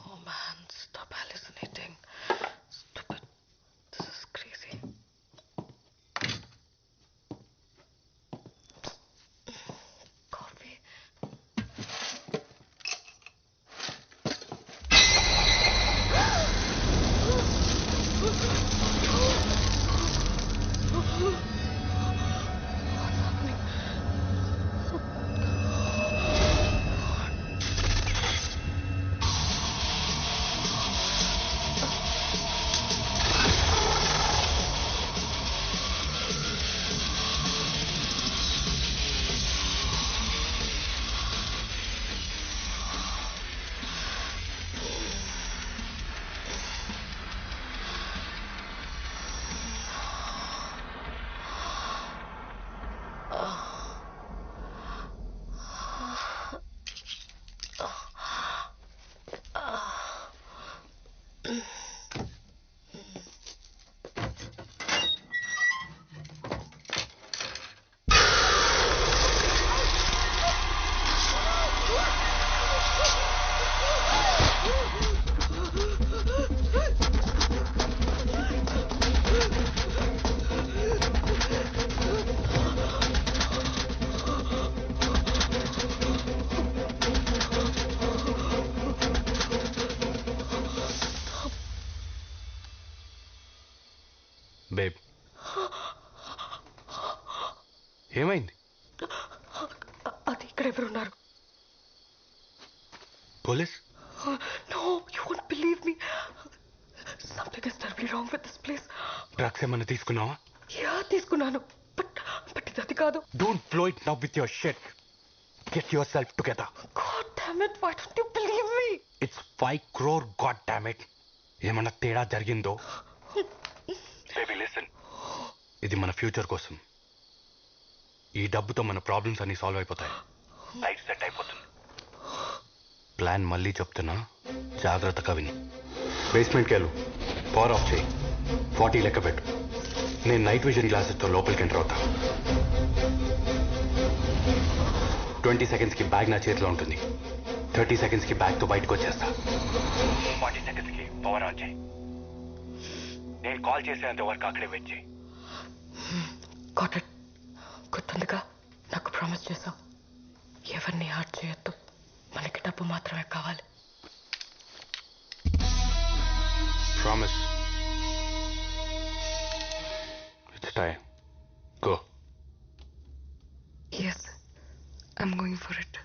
Oh man, stop hallucinating. Stupid. This is crazy. Coffee. Babe ఏమైంది? అది ఇక్కడ ఎవరున్నారు? Police? No, you won't believe me. Something is terribly wrong with this place. Drugs ఏమన్నా తీసుకున్నావా? యా తీసుకున్నాను. బట్ ఇది అది కాదు. Don't flow it now with your shit. Get your self together. God damn it, why don't you believe me? It's 5 crore, god damn it. ఏమన్నా తేడా జరిగిందో? Baby listen. ఇది మన ఫ్యూచర్ కోసం. ఈ డబ్బుతో మన ప్రాబ్లమ్స్ అన్ని సాల్వ్ అయిపోతాయి. లైఫ్ సెట్ అయిపోతుంది. ప్లాన్ మళ్ళీ చెప్తున్నా, జాగ్రత్తగా విని. బేస్మెంట్కి వెళ్ళు, పవర్ ఆఫ్ చేయి, 40 లెక్క పెట్టు. నేను నైట్ విజన్ గ్లాసెస్తో లోపలికి ఎంటర్ అవుతా. 20 సెకండ్స్కి బ్యాగ్ నా చేతిలో ఉంటుంది. 30 సెకండ్స్కి బ్యాగ్తో బయటకు వచ్చేస్తా. 40 సెకండ్స్కి పవర్ ఆన్ చేయి. నేను కాల్ చేసేంత వరకు అక్కడే వెయిట్ చేయి. Got it. గుర్తుందిగా, నాకు ప్రామిస్ చేశావు. ఎవరిని హార్ట్ చేయొద్దు, మనకి డబ్బు మాత్రమే కావాలి. Promise. It's time. Go. Yes, I'm going for it.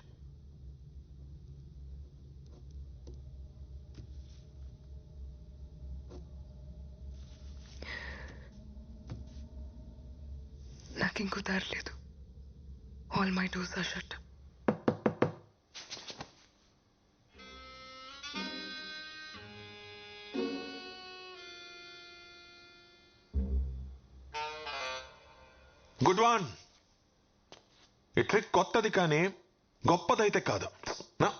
నాకు ఇంకో దారి లేదు. All my doors are shut. Good one. ఈ ట్రిక్ కొత్తది కానీ గొప్పదైతే కాదు. నా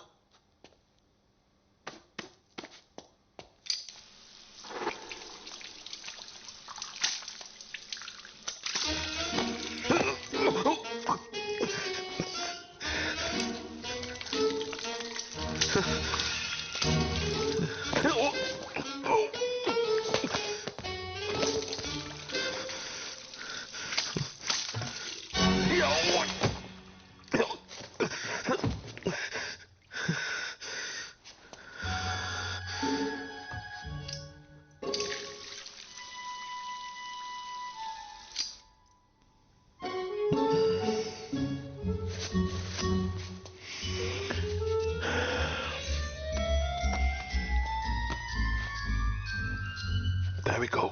There we go.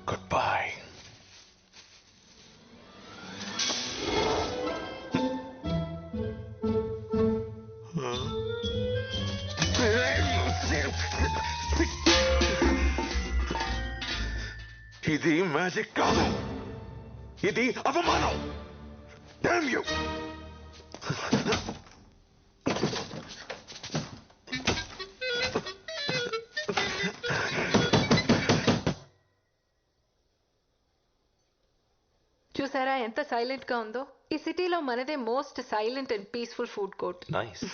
Goodbye. ఇది మ్యాజిక్ కాదు, ఇది అవమానం. Damn you! చూసారా ఎంత సైలెంట్ గా ఉందో? ఈ సిటీలో మనదే most silent and peaceful food court. Nice.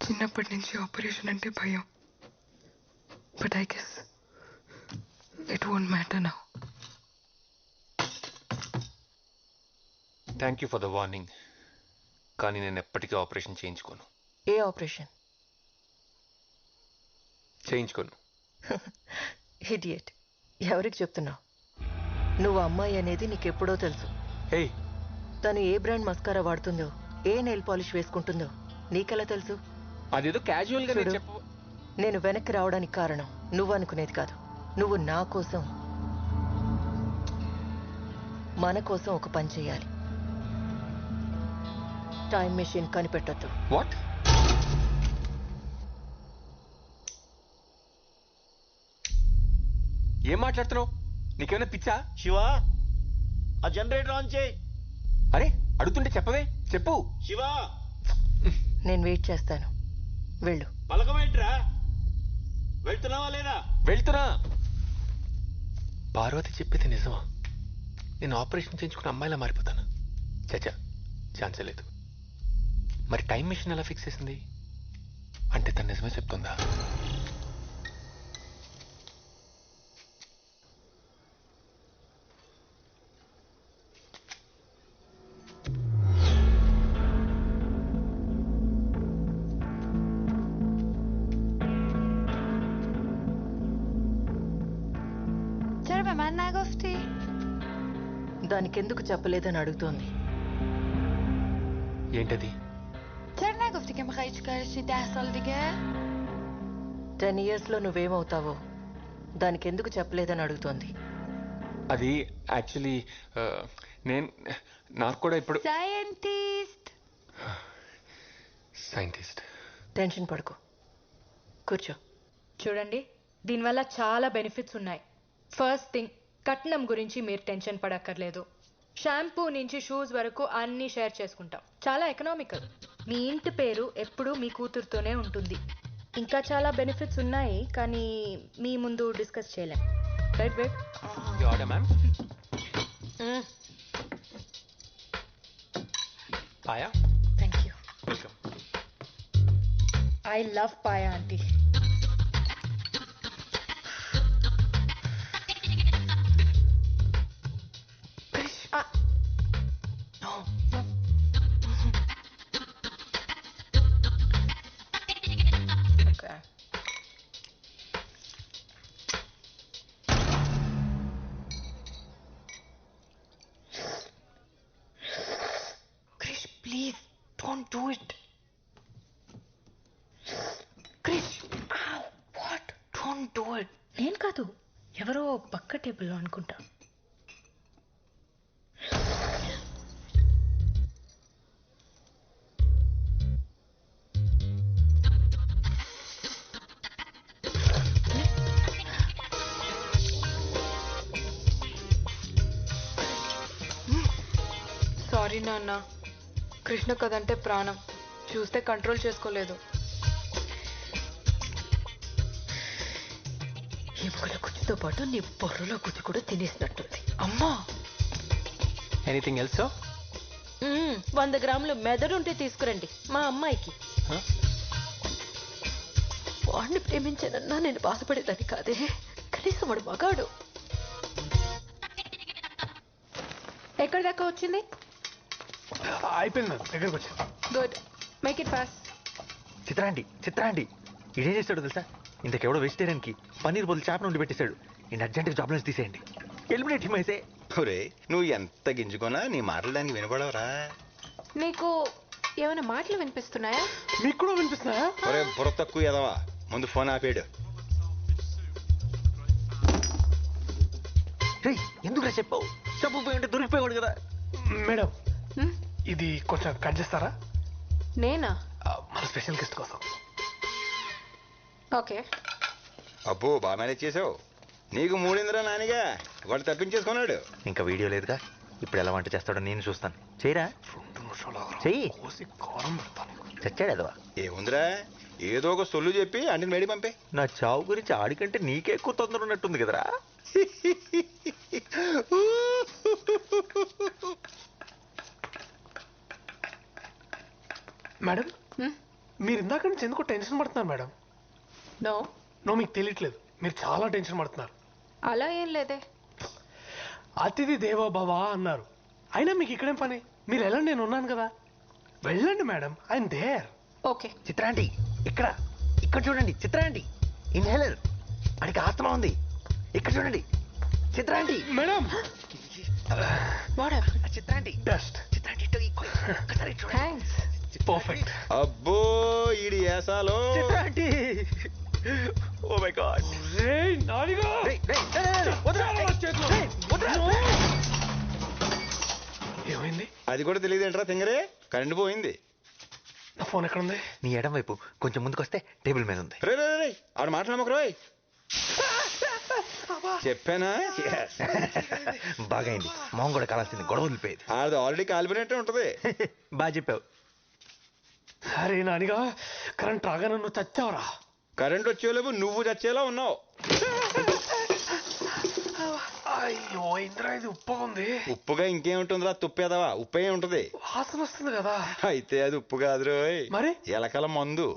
చిన్నప్పటి నుంచి ఆపరేషన్ అంటే భయం. But I guess it won't matter now. Thank you for the warning. కానీ నేను ఎప్పటికీ ఆపరేషన్ చేయించుకోను. ఏ ఆపరేషన్? చేయించుకోను. ఇడియట్. ఎవరికి చెప్తున్నావు? నువ్వు అమ్మాయి అనేది నీకెప్పుడో తెలుసు. హే, తను ఏ బ్రాండ్ మస్కారా వాడుతుందో, ఏ నెయిల్ పాలిష్ వేసుకుంటుందో నీకెలా తెలుసు? అదేదో క్యాజువల్ గా చెప్పు. నేను వెనక్కి రావడానికి కారణం నువ్వు అనుకునేది కాదు. నువ్వు నా కోసం, మన కోసం ఒక పని చేయాలి. టైం మెషిన్ కనిపెట్టొద్దు. వాట్? ఏం మాట్లాడుతున్నావు? నీకేమైనా పిచ్చా? శివా, ఆ జనరేటర్ ఆన్ చేయి. అరే అడుగుతుంటే చెప్పవే. చెప్పు. శివా, నేను వెయిట్ చేస్తాను. వెళ్ళు. పలకమేంట్రా? వెళ్తున్నావా లేదా? వెళ్తున్నా. పార్వతి చెప్పేది నిజమా? నేను ఆపరేషన్ చేయించుకున్న అమ్మాయిలా మారిపోతాను? చచ్చా, ఛాన్సే లేదు. మరి టైం మిషన్ ఎలా ఫిక్స్ చేసింది? అంటే తను నిజమే చెప్తుందా? దానికెందుకు చెప్పలేదని అడుగుతోంది. ఏంటది? 10 years లో నువ్వేమవుతావో దానికెందుకు చెప్పలేదని అడుగుతోంది. అది యాక్చువల్లీ నాకు కూడా ఇప్పుడు సైంటిస్ట్. టెన్షన్ పడుకో, కూర్చో. చూడండి, దీనివల్ల చాలా బెనిఫిట్స్ ఉన్నాయి. ఫస్ట్ థింగ్, కట్నం గురించి మీరు టెన్షన్ పడక్కర్లేదు. షాంపూ నుంచి షూస్ వరకు అన్నీ షేర్ చేసుకుంటాం. చాలా ఎకనామికల్. మీ ఇంటి పేరు ఎప్పుడూ మీ కూతురుతోనే ఉంటుంది. ఇంకా చాలా బెనిఫిట్స్ ఉన్నాయి కానీ మీ ముందు డిస్కస్ చేయలేం. Right wait. You order ma'am. Paya. Thank you. Welcome. I love paya aunty. Krish, please, don't do it. Krish, ow, what? Don't do it. నేను కాదు, ఎవరో పక్క టేబుల్లో అనుకుంటా. సారీ నాన్న, కృష్ణ కదంటే ప్రాణం, చూస్తే కంట్రోల్ చేసుకోలేదు. ఎముకల గుజ్జుతో పాటు నీ బొర్రలో గుజ్జు కూడా తినేసినట్టుంది. అమ్మా, ఎనీథింగ్ ఎల్స్? 100 గ్రాములు మెదడుంటే తీసుకురండి మా అమ్మాయికి. వాడిని ప్రేమించానన్నా నేను బాధపడేదాన్ని కాదే, కనీసం వాడు మగాడు. ఎక్కడి దాకా వచ్చింది? అయిపోయింది మేడం, దగ్గరకు వచ్చి. Good, make it fast. చిత్రాండి ఇదేం చేస్తాడు తెలుసా? ఇంతకెవడో వెజిటేరియన్కి పన్నీర్ బదులు చేప నుండి పెట్టేశాడు. నేను అర్జెంట్గా జాబ్ నుంచి తీసేయండి. ఎలిమినేట్ హిమ్ అయితే. ఒరే, నువ్వు ఎంత గింజుకున్నా నీ మాటలు దానికి వినపడవరా? నీకు ఏమైనా మాటలు వినిపిస్తున్నాయా? మీకు కూడా వినిపిస్తున్నాయా? ఒరే బుర్ర తక్కువ ఎదవా, ముందు ఫోన్ ఆపేడు. ఎందుకు చెప్పావు? చెప్పపోయి ఉంటే దొరికిపోయాడు కదా. మేడం, ఇది కొంచెం కట్ చేస్తారా? నేనా? మన స్పెషల్ గెస్ట్ కోసం. ఓకే. అబ్బో, బాగా మేనేజ్ చేసావు. నీకు మూడిందిరా నానిగా, వాడు తప్పించేసుకున్నాడు. ఇంకా వీడియో లేదుగా, ఇప్పుడు ఎలా వంట చేస్తాడో నేను చూస్తాను. చేయరా, చెయ్యి. చచ్చాడు అదవా. ఏముందిరా, ఏదో ఒక సొల్లు చెప్పి అంటే మేడి పంపే. నా చావు గురించి ఆడికంటే నీకే ఎక్కువ తొందర ఉన్నట్టుంది కదరా. మేడం, మీరు ఇందాక నుంచి ఎందుకో టెన్షన్ పడుతున్నారు మేడం? నో మీకు తెలియట్లేదు, మీరు చాలా టెన్షన్ పడుతున్నారు. అలా ఏం లేదే. అతిథి దేవో భవ అన్నారు, అయినా మీకు ఇక్కడేం పని? మీరు వెళ్ళండి, నేను ఉన్నాను కదా. వెళ్ళండి మేడం, ఐఎమ్ దేర్. ఓకే. చిత్రాంటి ఇక్కడ చూడండి. చిత్రాంటి ఇన్హేలర్, అడికి ఆస్తమా ఉంది. ఇక్కడ చూడండి చిత్రాంటి. మేడం, చిత్రాంటి బెస్ట్. చిత్రాంటి థ్యాంక్స్. పర్ఫెక్ట్. అబ్బో, ఈడి ఏసాలో చిత్రాంటి. Oh my God. ఏమైంది? అది కూడా తెలియదు ఏంట్రా తింగరే, కరెంట్ పోయింది. నా ఫోన్ ఎక్కడ ఉంది? నీ ఎడం వైపు కొంచెం ముందుకు వస్తే టేబుల్ మీద ఉంది. రే ఆడు మాట్లాడమకరోయ్. చెప్పానా? బాగైంది, మొహం కూడా కాలాల్సింది, గొడవ వదిలిపోయేది. అది ఆల్రెడీ కాలిపోయినట్టే ఉంటది. బాగా చెప్పావు. సరే నానిగా, కరెంట్ రాగానే నువ్వు చచ్చావురా. కరెంట్ వచ్చేలేవు, నువ్వు చచ్చేలా ఉన్నావు. అయ్యో ఇంద్రా, ఇది ఉప్పుగా ఉంది. ఉప్పుగా ఇంకేముంటుందిరా, తుప్పేదవా, ఉప్పే ఉంటది. వాసన వస్తుంది కదా. అయితే అది ఉప్పు కాదు రోయ్, మరి ఎలకల మందు.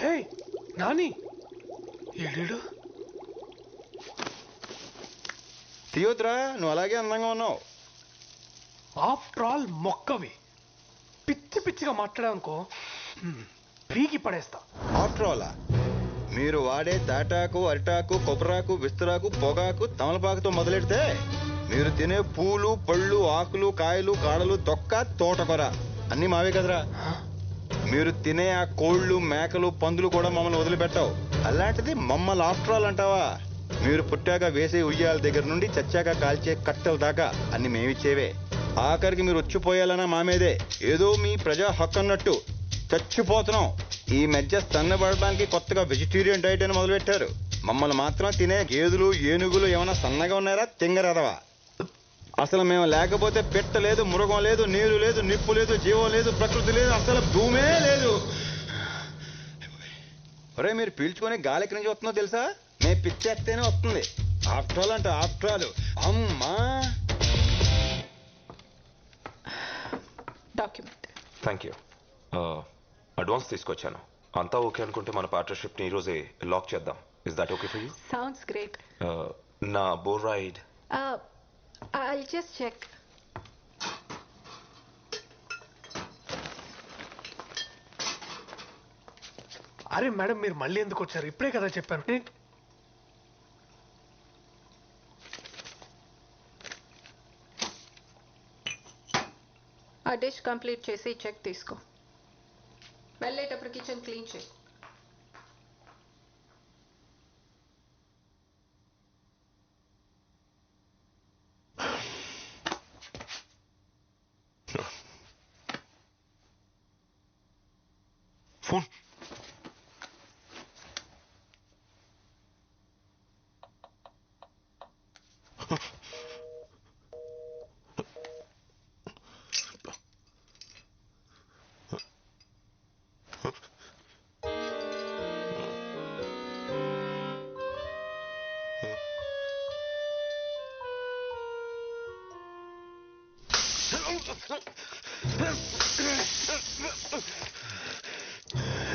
హే నాని, ఏడేడు తీయొద్దురా, నువ్వు అలాగే అందంగా ఉన్నావు. ఆఫ్టర్ ఆల్ మొక్కవి పిచ్చి పిచ్చిగా మాట్లాడావనుకో, పీకి పడేస్తా. ఆఫ్టర్ ఆల్ మీరు వాడే తాటాకు, అరిటాకు, కొబ్బరాకు, విస్తరాకు, పొగాకు, తమలపాకుతో మొదలెడితే మీరు తినే పూలు, పళ్ళు, ఆకులు, కాయలు, కాడలు, తొక్క, తోటకూర అన్నీ మావే కదరా. మీరు తినే ఆ కోళ్ళు, మేకలు, పందులు కూడా మమ్మల్ని వదిలిపెట్టావు. అలాంటిది మమ్మల్ని ఆఫ్టర్ ఆల్ అంటావా? మీరు పుట్టాక వేసే ఉయ్యాల దగ్గర నుండి చచ్చాక కాల్చే కట్టెల దాకా అన్ని మేమిచ్చేవే. ఆఖరికి మీరు వచ్చిపోయాలన్నా మామేదే. ఏదో మీ ప్రజా హక్కు అన్నట్టు చచ్చిపోతున్నాం. ఈ మధ్య సన్నబడడానికి కొత్తగా వెజిటేరియన్ డైట్ అని మొదలుపెట్టారు. మమ్మల్ని మాత్రం తినే గేదెలు ఏనుగులు ఏమైనా సన్నగా ఉన్నారా తింగరదవా? అసలు మేము లేకపోతే పెట్ట లేదు, మృగం లేదు, నీరు లేదు, నిప్పు లేదు, జీవం లేదు, ప్రకృతి లేదు, అసలు భూమే లేదు. ఒరే మీరు పీల్చుకొని గాలి ఎక్కడి నుంచి వస్తుందో తెలుసా? మేము పిచ్చేస్తేనే వస్తుంది. ఆఫ్టర్ ఆల్ అంటే ఆఫ్టర్ ఆల్. అమ్మా డాక్యుమెంట్. Thank you. అడ్వాన్స్ తీసుకొచ్చాను. అంతా ఓకే అనుకుంటే మన పార్ట్నర్షిప్ని ఈరోజే లాక్ చేద్దాం. Is that okay for you? Sounds great. నా బోర్ రైడ్. I'll just check. అరే మేడం, మీరు మళ్ళీ ఎందుకు వచ్చారు? ఇప్పుడే కదా చెప్పాను. ఆ డిష్ కంప్లీట్ చేసి చెక్ తీసుకో. వెళ్ళేటప్పుడు కిచెన్ క్లీన్ చేయి. ఫోన్.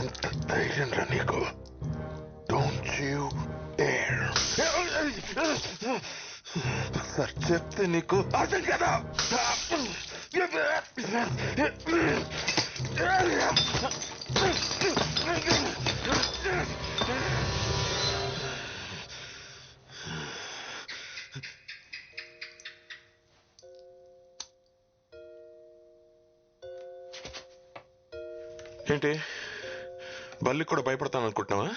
ఎంత ధైర్యం రా నీకు? Don't you dare. సార్ చెప్తే నీకు అర్థం కదా? ఏంటి బల్లి కూడా భయపడతాను అనుకుంటున్నావా?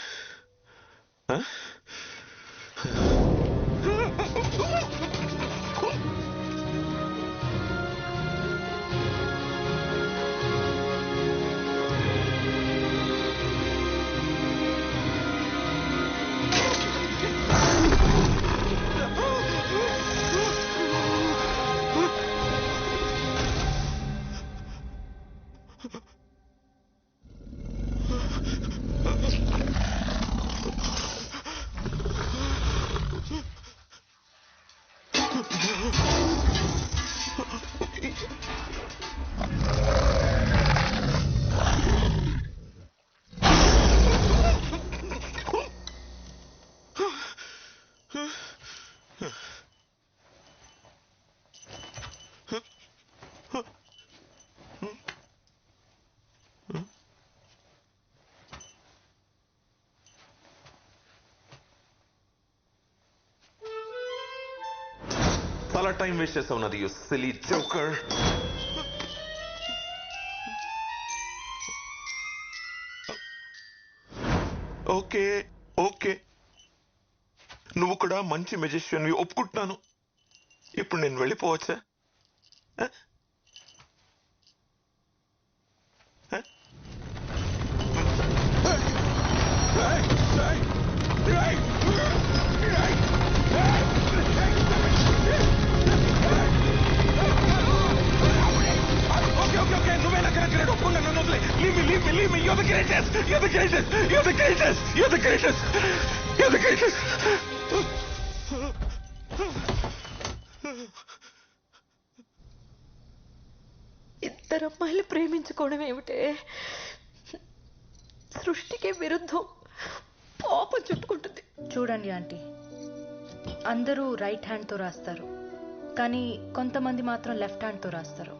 చాలా టైం వేస్ట్ చేస్తావు నాది, you silly joker. Okay okay, నువ్వు కూడా మంచి మెజిషియన్ ఒప్పుకుంటున్నాను. ఇప్పుడు నేను వెళ్ళిపోవచ్చా? Leave me, you're the greatest! You're the greatest! You're the greatest! You're the greatest! You're the greatest! ఇద్దరు అమ్మాయిలు ప్రేమించుకోవడం ఏమిటే? సృష్టికి విరుద్ధం. పాపం చుట్టుకుంటుంది. చూడండి ఆంటీ, అందరూ రైట్ హ్యాండ్తో రాస్తారు, కానీ కొంతమంది మాత్రం లెఫ్ట్ హ్యాండ్తో రాస్తారు.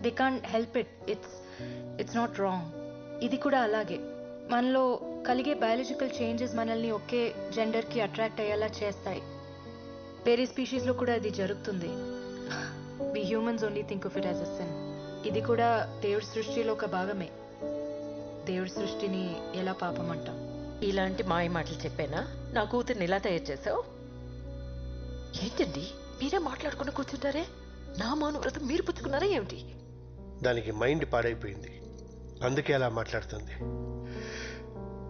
They can't help it. It's not wrong. ఇది కూడా అలాగే. మనలో కలిగే బయాలజికల్ చేంజెస్ మనల్ని ఒకే జెండర్కి అట్రాక్ట్ అయ్యేలా చేస్తాయి. వేరే స్పీషీస్లో కూడా అది జరుగుతుంది. We humans only think of it as a sin. ఇది కూడా దేవుడి సృష్టిలో ఒక భాగమే. దేవుడి సృష్టిని ఎలా పాపం అంటాం? ఇలాంటి మాయ మాటలు చెప్పానా? నా కూతుర్ని ఇలా తయారు చేసావు ఏంటండి? మీరే మాట్లాడుకుని కూర్చుంటారే. నా మౌన వ్రతం మీరు పుచ్చుకున్నారా ఏమిటి? దానికి మైండ్ పాడైపోయింది. అందుకే అలా మాట్లాడుతుంది.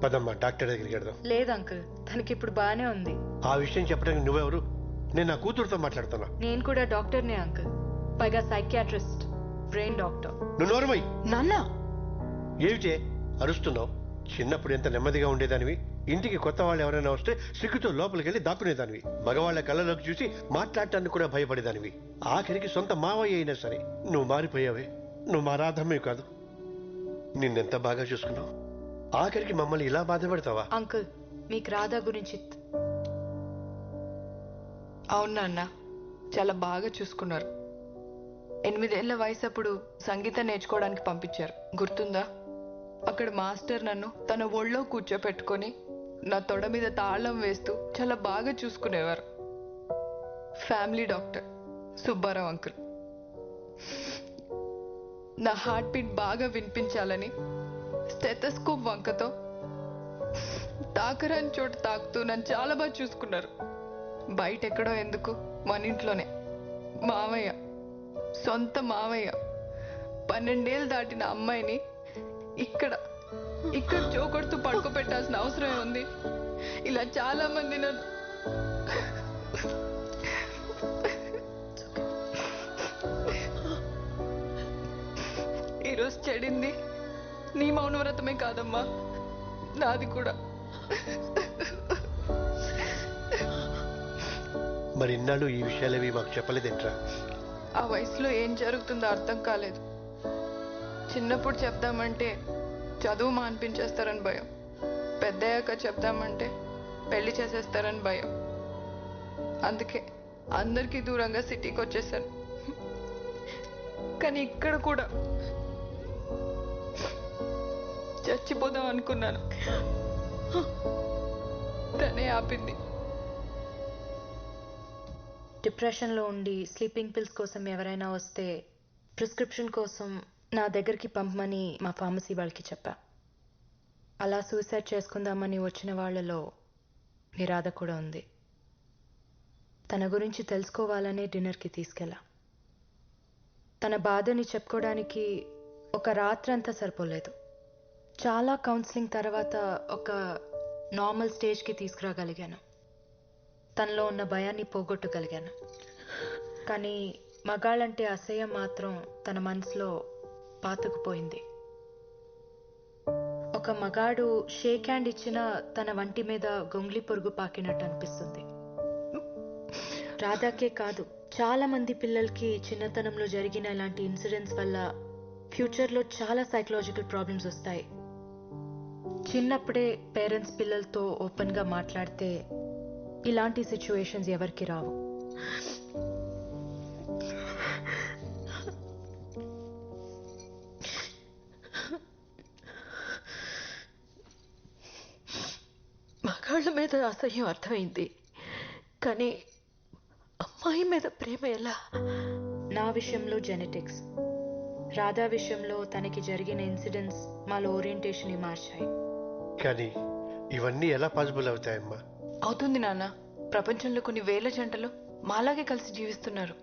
పదమ్మా డాక్టర్ దగ్గరికి వెళ్దాం. లేదు అంకుల్, తనకి ఇప్పుడు బాగానే ఉంది. ఆ విషయం చెప్పడానికి నువ్వెవరు? నేను నా కూతురుతో మాట్లాడుతున్నా. నేను కూడా డాక్టర్నే అంకుల్, పైగా సైకియాట్రిస్ట్, బ్రెయిన్ డాక్టర్. నువ్వు నోరుమై. నాన్న ఏమిటే అరుస్తున్నావు? చిన్నప్పుడు ఎంత నెమ్మదిగా ఉండేదానివి. ఇంటికి కొత్త వాళ్ళు ఎవరైనా వస్తే సిగ్గుతో లోపలికి వెళ్ళి దాక్కునేదానివి. మగవాళ్ల కళ్ళలోకి చూసి మాట్లాడటానికి కూడా భయపడేదానివి. ఆఖరికి సొంత మావయ్య అయినా సరే నువ్వు మారిపోయావే. నువ్వు మా రాధమ్మే కాదు. నిన్నెంత బాగా చూసుకున్నావు. ఆఖరికి మమ్మల్ని ఇలా బాధపడతావా? అంకుల్, మీకు రాధా గురించి అవును నాన్న, చాలా బాగా చూసుకున్నారు. 8 ఏళ్ల వయసు అప్పుడు సంగీతం నేర్చుకోవడానికి పంపించారు, గుర్తుందా? అక్కడ మాస్టర్ నన్ను తన ఒళ్ళో కూర్చోపెట్టుకొని నా తొడ మీద తాళం వేస్తూ చాలా బాగా చూసుకునేవారు. Family doctor Subbarao uncle. నా హార్ట్ బీట్ బాగా వినిపించాలని స్టెథోస్కోప్ వంకతో తాకరాని చోట తాకుతూ నన్ను చాలా బాగా చూసుకున్నారు. బయట ఎక్కడో ఎందుకు, మన ఇంట్లోనే. మావయ్య, సొంత మావయ్య 12 ఏళ్ళు దాటిన అమ్మాయిని ఇక్కడ చోకొడుతూ పడుకోబెట్టాల్సిన అవసరం ఉంది? ఇలా చాలా మంది నన్ను ఈరోజు చెడింది నీ మౌనవ్రతమే కాదమ్మా, నాది కూడా. మరి ఇన్నాళ్ళు ఈ విషయాలేవి మాకు చెప్పలేదేంట్రా? ఆ వయసులో ఏం జరుగుతుందో అర్థం కాలేదు. చిన్నప్పుడు చెప్దామంటే చదువు మాన్పించేస్తారని భయం, పెద్దయ్యాక చెప్దామంటే పెళ్లి చేసేస్తారని భయం. అందుకే అందరికీ దూరంగా సిటీకి వచ్చేసాను. కానీ ఇక్కడ కూడా చచ్చిపోదాం అనుకున్నాను, తనే ఆపింది. డిప్రెషన్లో ఉండి స్లీపింగ్ పిల్స్ కోసం ఎవరైనా వస్తే ప్రిస్క్రిప్షన్ కోసం నా దగ్గరికి పంపమని మా ఫార్మసీ వాళ్ళకి చెప్పా. అలా సూసైడ్ చేసుకుందామని వచ్చిన వాళ్ళలో నిరాధ కూడా ఉంది. తన గురించి తెలుసుకోవాలనే డిన్నర్కి తీసుకెళ్ళా. తన బాధని చెప్పుకోవడానికి ఒక రాత్రంతా సరిపోలేదు. చాలా కౌన్సిలింగ్ తర్వాత ఒక నార్మల్ స్టేజ్కి తీసుకురాగలిగాను. తనలో ఉన్న భయాన్ని పోగొట్టగలిగాను. కానీ మగాళ్ళంటే అసహ్యం మాత్రం తన మనసులో పాతుకుపోయింది. ఒక మగాడు షేక్ హ్యాండ్ ఇచ్చినా తన వంటి మీద గొంగ్లి పొరుగు పాకినట్టు అనిపిస్తుంది. రాధాకే కాదు, చాలా మంది పిల్లలకి చిన్నతనంలో జరిగిన ఇలాంటి ఇన్సిడెంట్స్ వల్ల ఫ్యూచర్లో చాలా సైకలాజికల్ ప్రాబ్లమ్స్ వస్తాయి. చిన్నప్పుడే పేరెంట్స్ పిల్లలతో ఓపెన్గా మాట్లాడితే ఇలాంటి సిచ్యువేషన్స్ ఎవరికి రావు. మగాళ్ళ మీద అసహ్యం అర్థమైంది, కానీ అమ్మాయి మీద ప్రేమ ఎలా? నా విషయంలో జెనెటిక్స్, రాధా విషయంలో తనకి జరిగిన ఇన్సిడెంట్స్ మాలో ఓరియంటేషన్ మార్చాయి. కానీ ఇవన్నీ ఎలా పాసిబుల్ అవుతాయమ్మా? అవుతుంది నాన్న. ప్రపంచంలో కొన్ని వేల జంటలు మాలాగే కలిసి జీవిస్తున్నారు.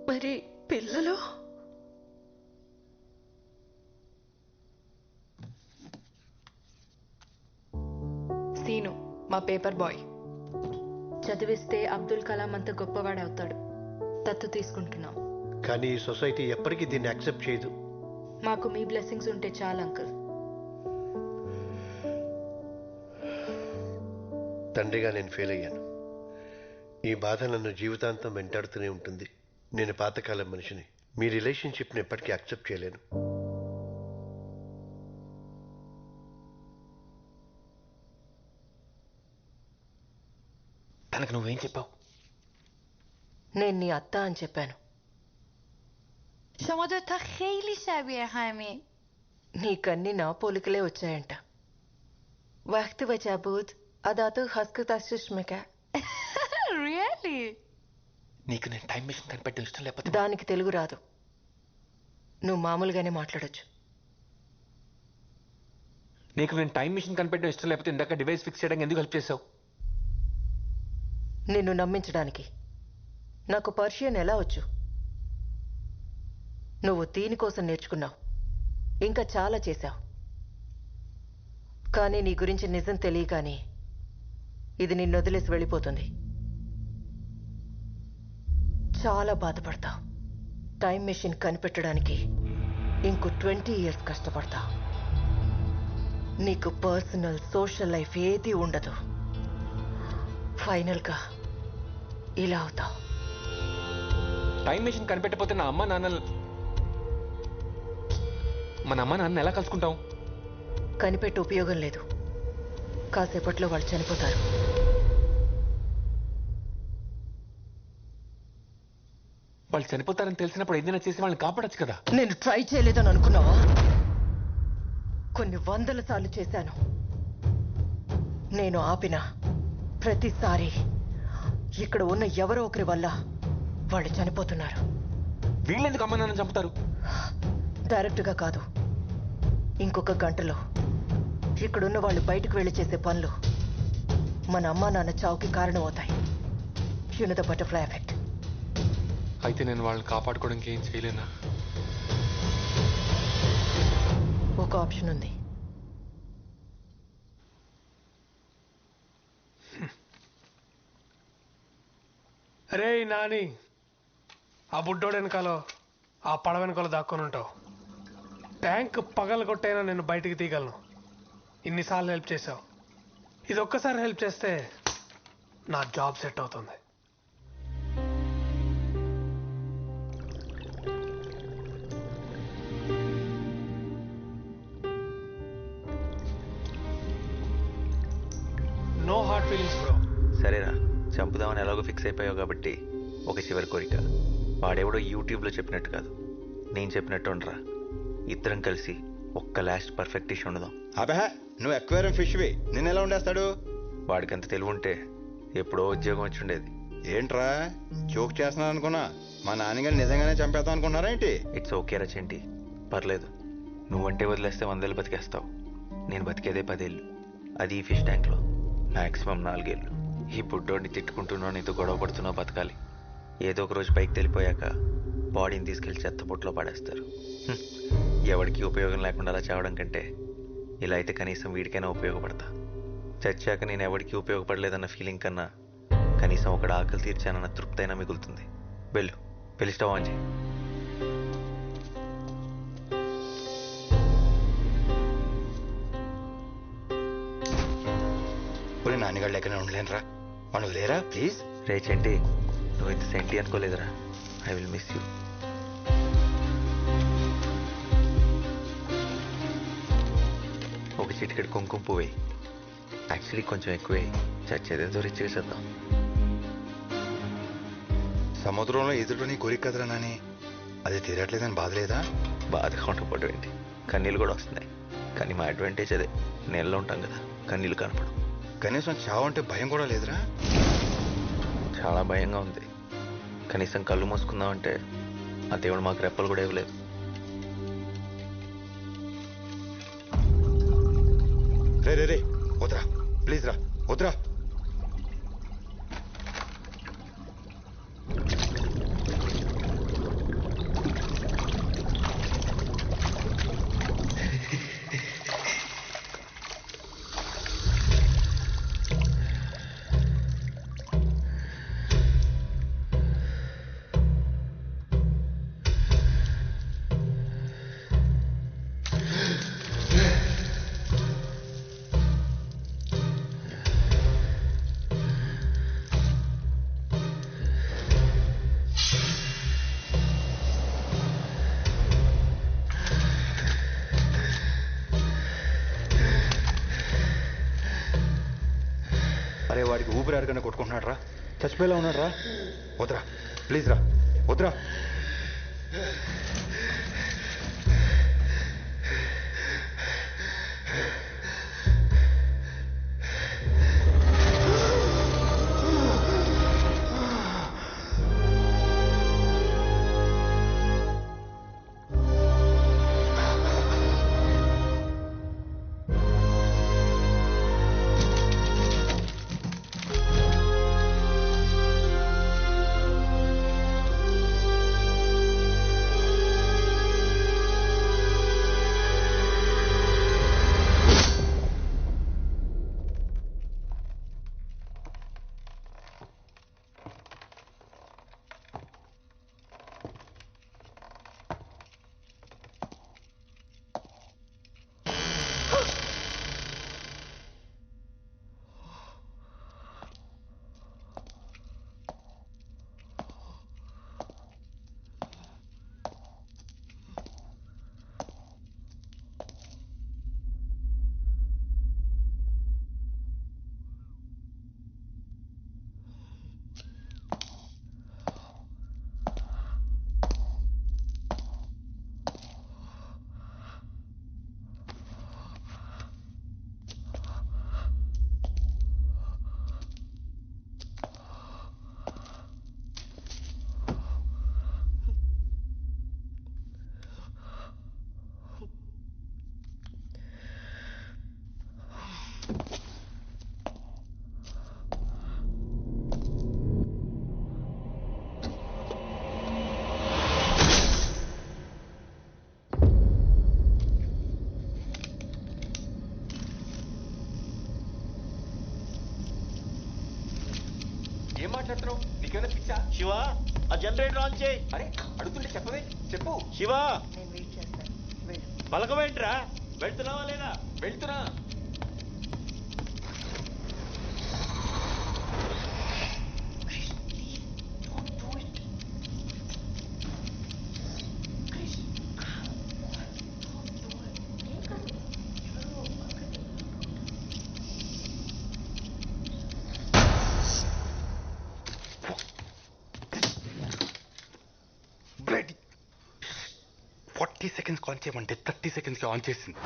మరి పిల్లలు? సీను మా పేపర్ బాయ్. చదివిస్తే అబ్దుల్ కలాం అంత గొప్పవాడవుతాడు. దత్తు తీసుకుంటున్నాం. కానీ ఈ సొసైటీ ఎప్పటికీ దీన్ని యాక్సెప్ట్ చేయదు. మాకు మీ బ్లెస్సింగ్స్ ఉంటే చాలు అంకుల్. తండ్రిగా నేను ఫెయిల్ అయ్యాను. ఈ బాధ నన్ను జీవితాంతం వెంటాడుతూనే ఉంటుంది. నేను పాతకాలం మనిషిని. మీ రిలేషన్షిప్ని ఎప్పటికీ యాక్సెప్ట్ చేయలేను. తనకు నువ్వేం చెప్పావు? నేను నీ అత్త అని చెప్పాను. شما دوتا خیلی شبیه همین. నీకన్నీ నా పోలికలే వచ్చాయంట. وقتی وجه بود అదాతో హస్కు తస్సుష్మిక. Really? నీకు నేను టైం మిషన్ కనిపెట్టడం ఇష్టం లేకపోతే దానికి తెలుగు రాదు. నువ్వు మామూలుగానే మాట్లాడొచ్చు. నీకు నేను టైం మిషన్ కనిపెట్టడం ఇష్టం లేకపోతే ఇందాక డివైస్ ఫిక్స్ చేయడానికి ఎందుకు హెల్ప్ చేసావు? నిన్ను నమ్మించడానికి. నాకు పర్షియన్ ఎలా వచ్చు? నువ్వు దీనికోసం నేర్చుకున్నావు, ఇంకా చాలా చేశావు. కానీ నీ గురించి నిజం తెలియగానే ఇది నిన్ను వదిలేసి వెళ్ళిపోతుంది. చాలా బాధపడతావు. టైం మెషిన్ కనిపెట్టడానికి ఇంకో 20 years కష్టపడతావు. నీకు పర్సనల్ సోషల్ లైఫ్ ఏదీ ఉండదు. ఫైనల్గా ఇలా అవుతావు. టైం మెషిన్ కనిపెట్టకపోతే నా అమ్మ నాన్న మన అమ్మ నాన్న ఎలా కలుసుకుంటాం? కనిపెట్టి ఉపయోగం లేదు. కాసేపట్లో వాళ్ళు చనిపోతారు. వాళ్ళు చనిపోతారని తెలిసినప్పుడు ఏదైనా చేసి వాళ్ళని కాపాడచ్చు కదా. నేను ట్రై చేయలేదని అనుకున్నావా? కొన్ని 100 సార్లు చేశాను. నేను ఆపిన ప్రతిసారి ఇక్కడ ఉన్న ఎవరో ఒకరి వల్ల వాళ్ళు చనిపోతున్నారు. వీళ్ళెందుకు అమ్మ నాన్న చంపుతారు? డైరెక్ట్గా కాదు, ఇంకొక గంటలో ఇక్కడున్న వాళ్ళు బయటకు వెళ్ళి చేసే పనులు మన అమ్మా నాన్న చావుకి కారణమవుతాయి. You know the butterfly effect. అయితే నేను వాళ్ళని కాపాడుకోవడానికి ఏం చేయలేనా? ఒక ఆప్షన్ ఉంది. అరే నాని, ఆ బుడ్డోడు వెనకాలో ఆ పడవ వెనకాల దాక్కొని ఉంటావు. ట్యాంక్ పగలగొట్టైనా నేను బయటికి తీయగలను. ఇన్నిసార్లు హెల్ప్ చేసావు. ఇది ఒక్కసారి హెల్ప్ చేస్తే నా జాబ్ సెట్ అవుతుంది. No hard feelings bro. సరేరా, చంపుదామని ఎలాగో ఫిక్స్ అయిపోయావు కాబట్టి ఒక చివరి కోరిక. వాడెవడో యూట్యూబ్లో చెప్పినట్టు కాదు, నేను చెప్పినట్టు ఉండరా. ఇద్దరం కలిసి ఒక్క లాస్ట్ పర్ఫెక్ట్ డిష్ ఉండదాం. అబహ, నువ్వు అక్వేరియం ఫిష్వి, నిన్ను ఎలా ఉండేస్తాడు? వాడికి అంత తెలివి ఉంటే ఎప్పుడో ఉద్యోగం వచ్చి ఉండేది. ఏంట్రా జోక్ చేస్తున్నాను అనుకున్నా? మా నాన్నగారు నిజంగానే చంపేద్దాం అనుకున్నారా ఏంటి? ఇట్స్ ఓకే రా చెంటి, పర్లేదు. నువ్వంటే వదిలేస్తే 100 ఏళ్ళు బతికేస్తావు. నేను బతికేదే 10 ఏళ్ళు, అది ఈ ఫిష్ ట్యాంక్లో. మ్యాక్సిమం 4 ఏళ్ళు. ఈ బుడ్డోడిని తిట్టుకుంటున్నావు, నీతో గొడవ పడుతున్నావు, బతకాలి. ఏదో ఒక రోజు పైకి తెలిపోయాక బాడీని తీసుకెళ్లి చెత్తపుట్లో పడేస్తారు. ఎవరికి ఉపయోగం లేకుండా అలా చావడం కంటే ఇలా అయితే కనీసం వీడికైనా ఉపయోగపడతా. చచ్చాక నేను ఎవరికి ఉపయోగపడలేదన్న ఫీలింగ్ కన్నా కనీసం ఒకటి ఆకలి తీర్చానన్న తృప్తి అయినా మిగులుతుంది. వెళ్ళు, వెళ్ళి స్టవ్ ఆన్ చేయి. నాన్నగారు లెక్కనే ఉండలేనురా, మనం లేరా ప్లీజ్. రే చెంటి, నువ్వు ఇంత సెంటి అనుకోలేదురా. I will miss you. ఒక చిటికెడు కుంకుమ పువ్వు వేయి. యాక్చువల్లీ కొంచెం ఎక్కువే, చచ్చేదేదో రిచ్ చేసేద్దాం. సముద్రంలో ఎదురుని కోరిక కదరా నాని, అది తీరట్లేదని బాధ లేదా? బాధగా ఉండకపోవడం ఏంటి, కన్నీళ్ళు కూడా వస్తున్నాయి. కానీ మా అడ్వాంటేజ్ అదే, నీళ్ళలో ఉంటాం కదా, కన్నీళ్ళు కనపడం. కనీసం చావు అంటే భయం కూడా లేదురా? చాలా భయంగా ఉంది. కనీసం కళ్ళు మూసుకుందామంటే ఆ దేవుడు మాకు రెప్పలు కూడా ఇవ్వలేదు. రే రే రే, వద్దురా ప్లీజ్ రా, వద్దురా. అరే వాడికి ఊపిరి అడగనే కొట్టుకుంటున్నాడు రా, చచ్చిపోయేలా ఉన్నాడు రా. వద్దురా ప్లీజ్ రా, వద్దురా. ఏం మాట్లాడుతున్నావు? నీకేమైనా పిచ్చా? శివ ఆ జనరేటర్ ఆన్ చేయి. అరే అడుగుతుంటే చెప్పవే, చెప్పు. శివ నేను వెయిట్ చేస్తాను. వెళ్ళు. పలకమేంట్రా? వెళ్తున్నావా లేదా? వెళ్తున్నా. బ్లడీ 40 సెకండ్స్ ఆన్ చేయమంటే 30 సెకండ్స్కి ఆన్ చేసింది.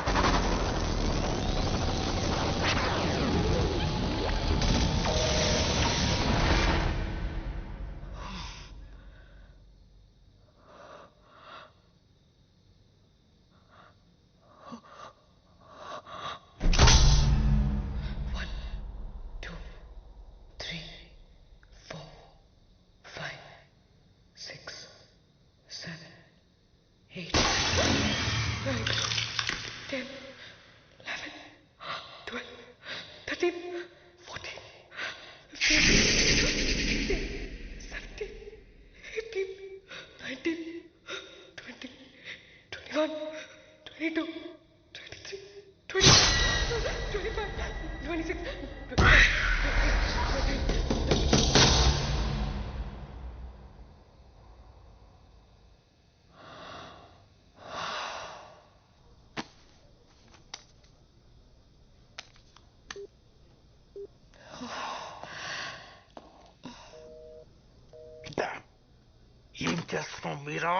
ఏం చేస్తున్నావు మీరా?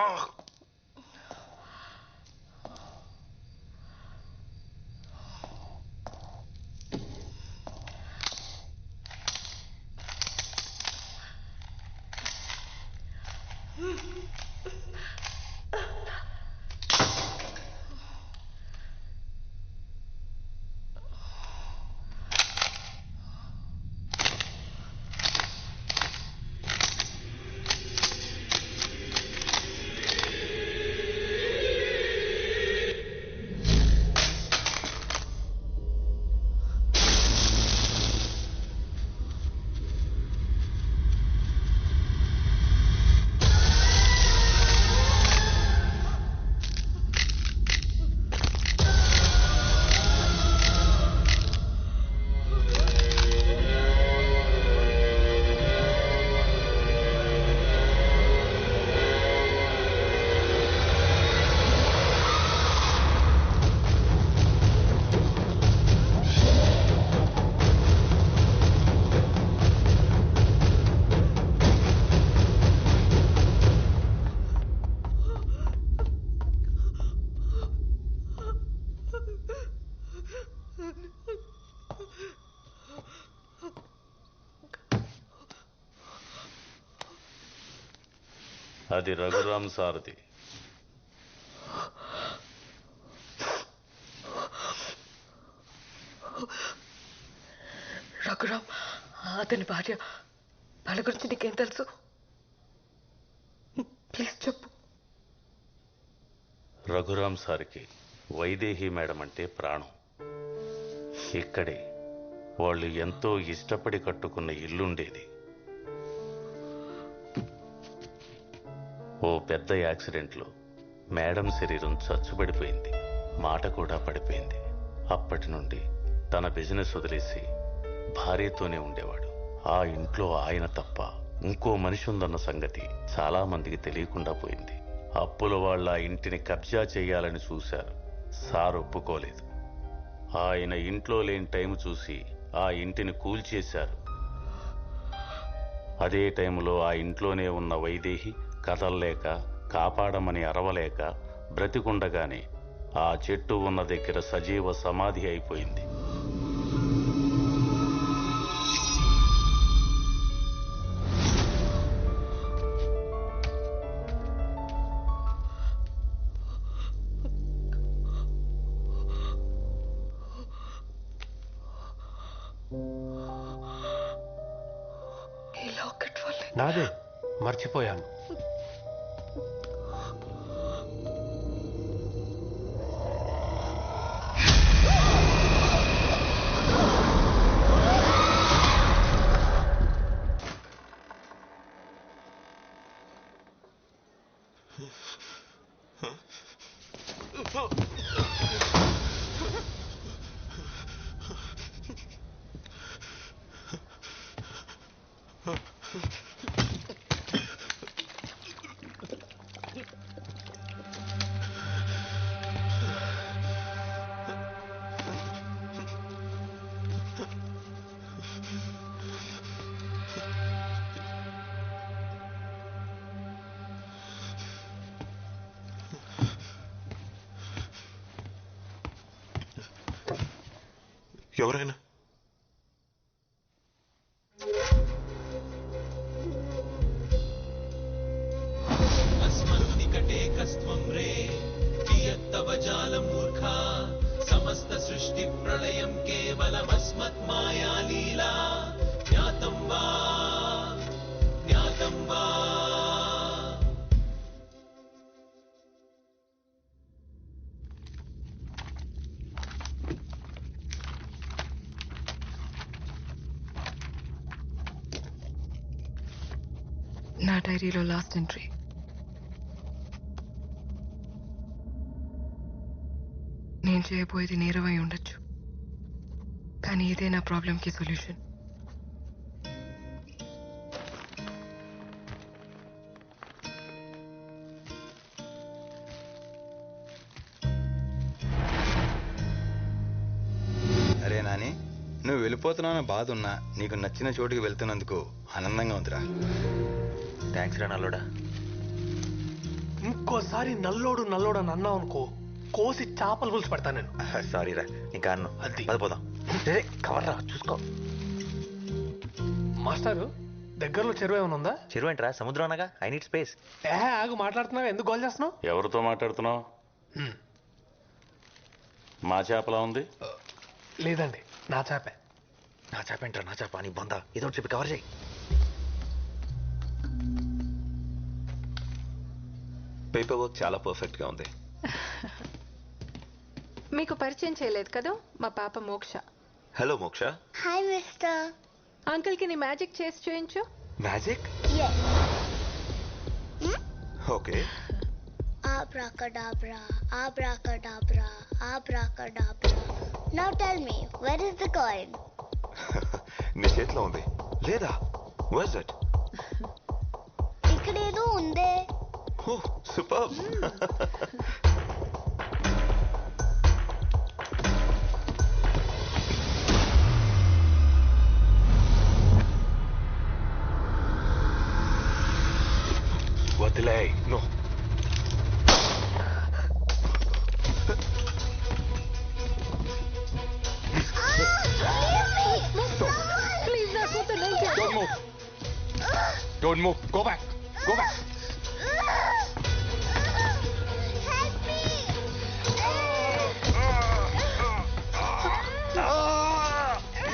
అది రఘురామ్ సారథి. రఘురామ్ అతని భార్య, వాళ్ళ గురించి నీకేం తెలుసు? ప్లీజ్ చెప్పు. రఘురామ్ సార్కి వైదేహి మేడం అంటే ప్రాణం. ఇక్కడే వాళ్ళు ఎంతో ఇష్టపడి కట్టుకున్న ఇల్లుండేది. ఓ పెద్ద యాక్సిడెంట్లో మేడం శరీరం చచ్చుబడిపోయింది, మాట కూడా పడిపోయింది. అప్పటి నుండి తన బిజినెస్ వదిలేసి భార్యతోనే ఉండేవాడు. ఆ ఇంట్లో ఆయన తప్ప ఇంకో మనిషి ఉందన్న సంగతి చాలా మందికి తెలియకుండా పోయింది. అప్పుల వాళ్ళ ఇంటిని కబ్జా చేయాలని చూశారు. సార్ ఒప్పుకోలేదు. ఆయన ఇంట్లో లేని టైం చూసి ఆ ఇంటిని కూల్చేశారు. అదే టైంలో ఆ ఇంట్లోనే ఉన్న వైదేహి కదల్లేక, కాపాడమని అరవలేక బ్రతికుండగానే ఆ చెట్టు ఉన్న దగ్గర సజీవ సమాధి అయిపోయింది. నాదే, మర్చిపోయాను. ఎవరైనా अस्मन्निकटे कस्त्वं रे कियत्तव जालमूर्खा समस्त सृष्टि प्रलयं केवलमस्मत् माया लीला ज्ञातं वा ज्ञातं वा నా డైరీలో లాస్ట్ ఎంట్రీ. నేను చేయబోయేది నేరమై ఉండొచ్చు, కానీ ఇదే నా ప్రాబ్లంకి సొల్యూషన్. అరే నాని, నువ్వు వెళ్ళిపోతున్నావు బాధ ఉన్నా నీకు నచ్చిన చోటుకి వెళ్తున్నందుకు ఆనందంగా ఉందిరా. థ్యాంక్స్ రా నల్లోడా. ఇంకోసారి నల్లోడు నల్లోడు అని అన్నావు అనుకో, కోసి చేపలు పులుసు పెడతాను నేను. సారీ రా, ఇంకా అన్ను పదిపోదాం. కవర్ రా, చూసుకో. మాస్టారు, దగ్గరలో చెరువు ఏమైనా ఉందా? చెరువు ఏంట్రా, సముద్రం అనగా. I need space. ఆగు, మాట్లాడుతున్నావు, ఎందుకు గోల్ చేస్తున్నావు? ఎవరితో మాట్లాడుతున్నావు? మా చేపలా ఉంది? లేదండి, నా చేపే. నా చేప ఏంట్రా, నా చేప నీ బొంద. ఏదో ఒకటి చెప్పి కవర్ చేయి. పేపర్ వర్క్ చాలా పర్ఫెక్ట్ గా ఉంది. మీకు పరిచయం చేయలేదు కదా, మా పాప మోక్ష. హలో మోక్ష. Hi mister. అంకుల్ కి నీ మ్యాజిక్ చేసి చూయించు. Magic? Okay. Abracadabra, abracadabra, abracadabra. Now tell me, where is the coin? నీ చేతిలో ఉంది లేదా? Where's it? ఇక్కడేదో ఉందే. Oh, superb. వదిలే. No. ప్లీజ్ నా కూతురు. Don't move. Don't move. Go back. Go back.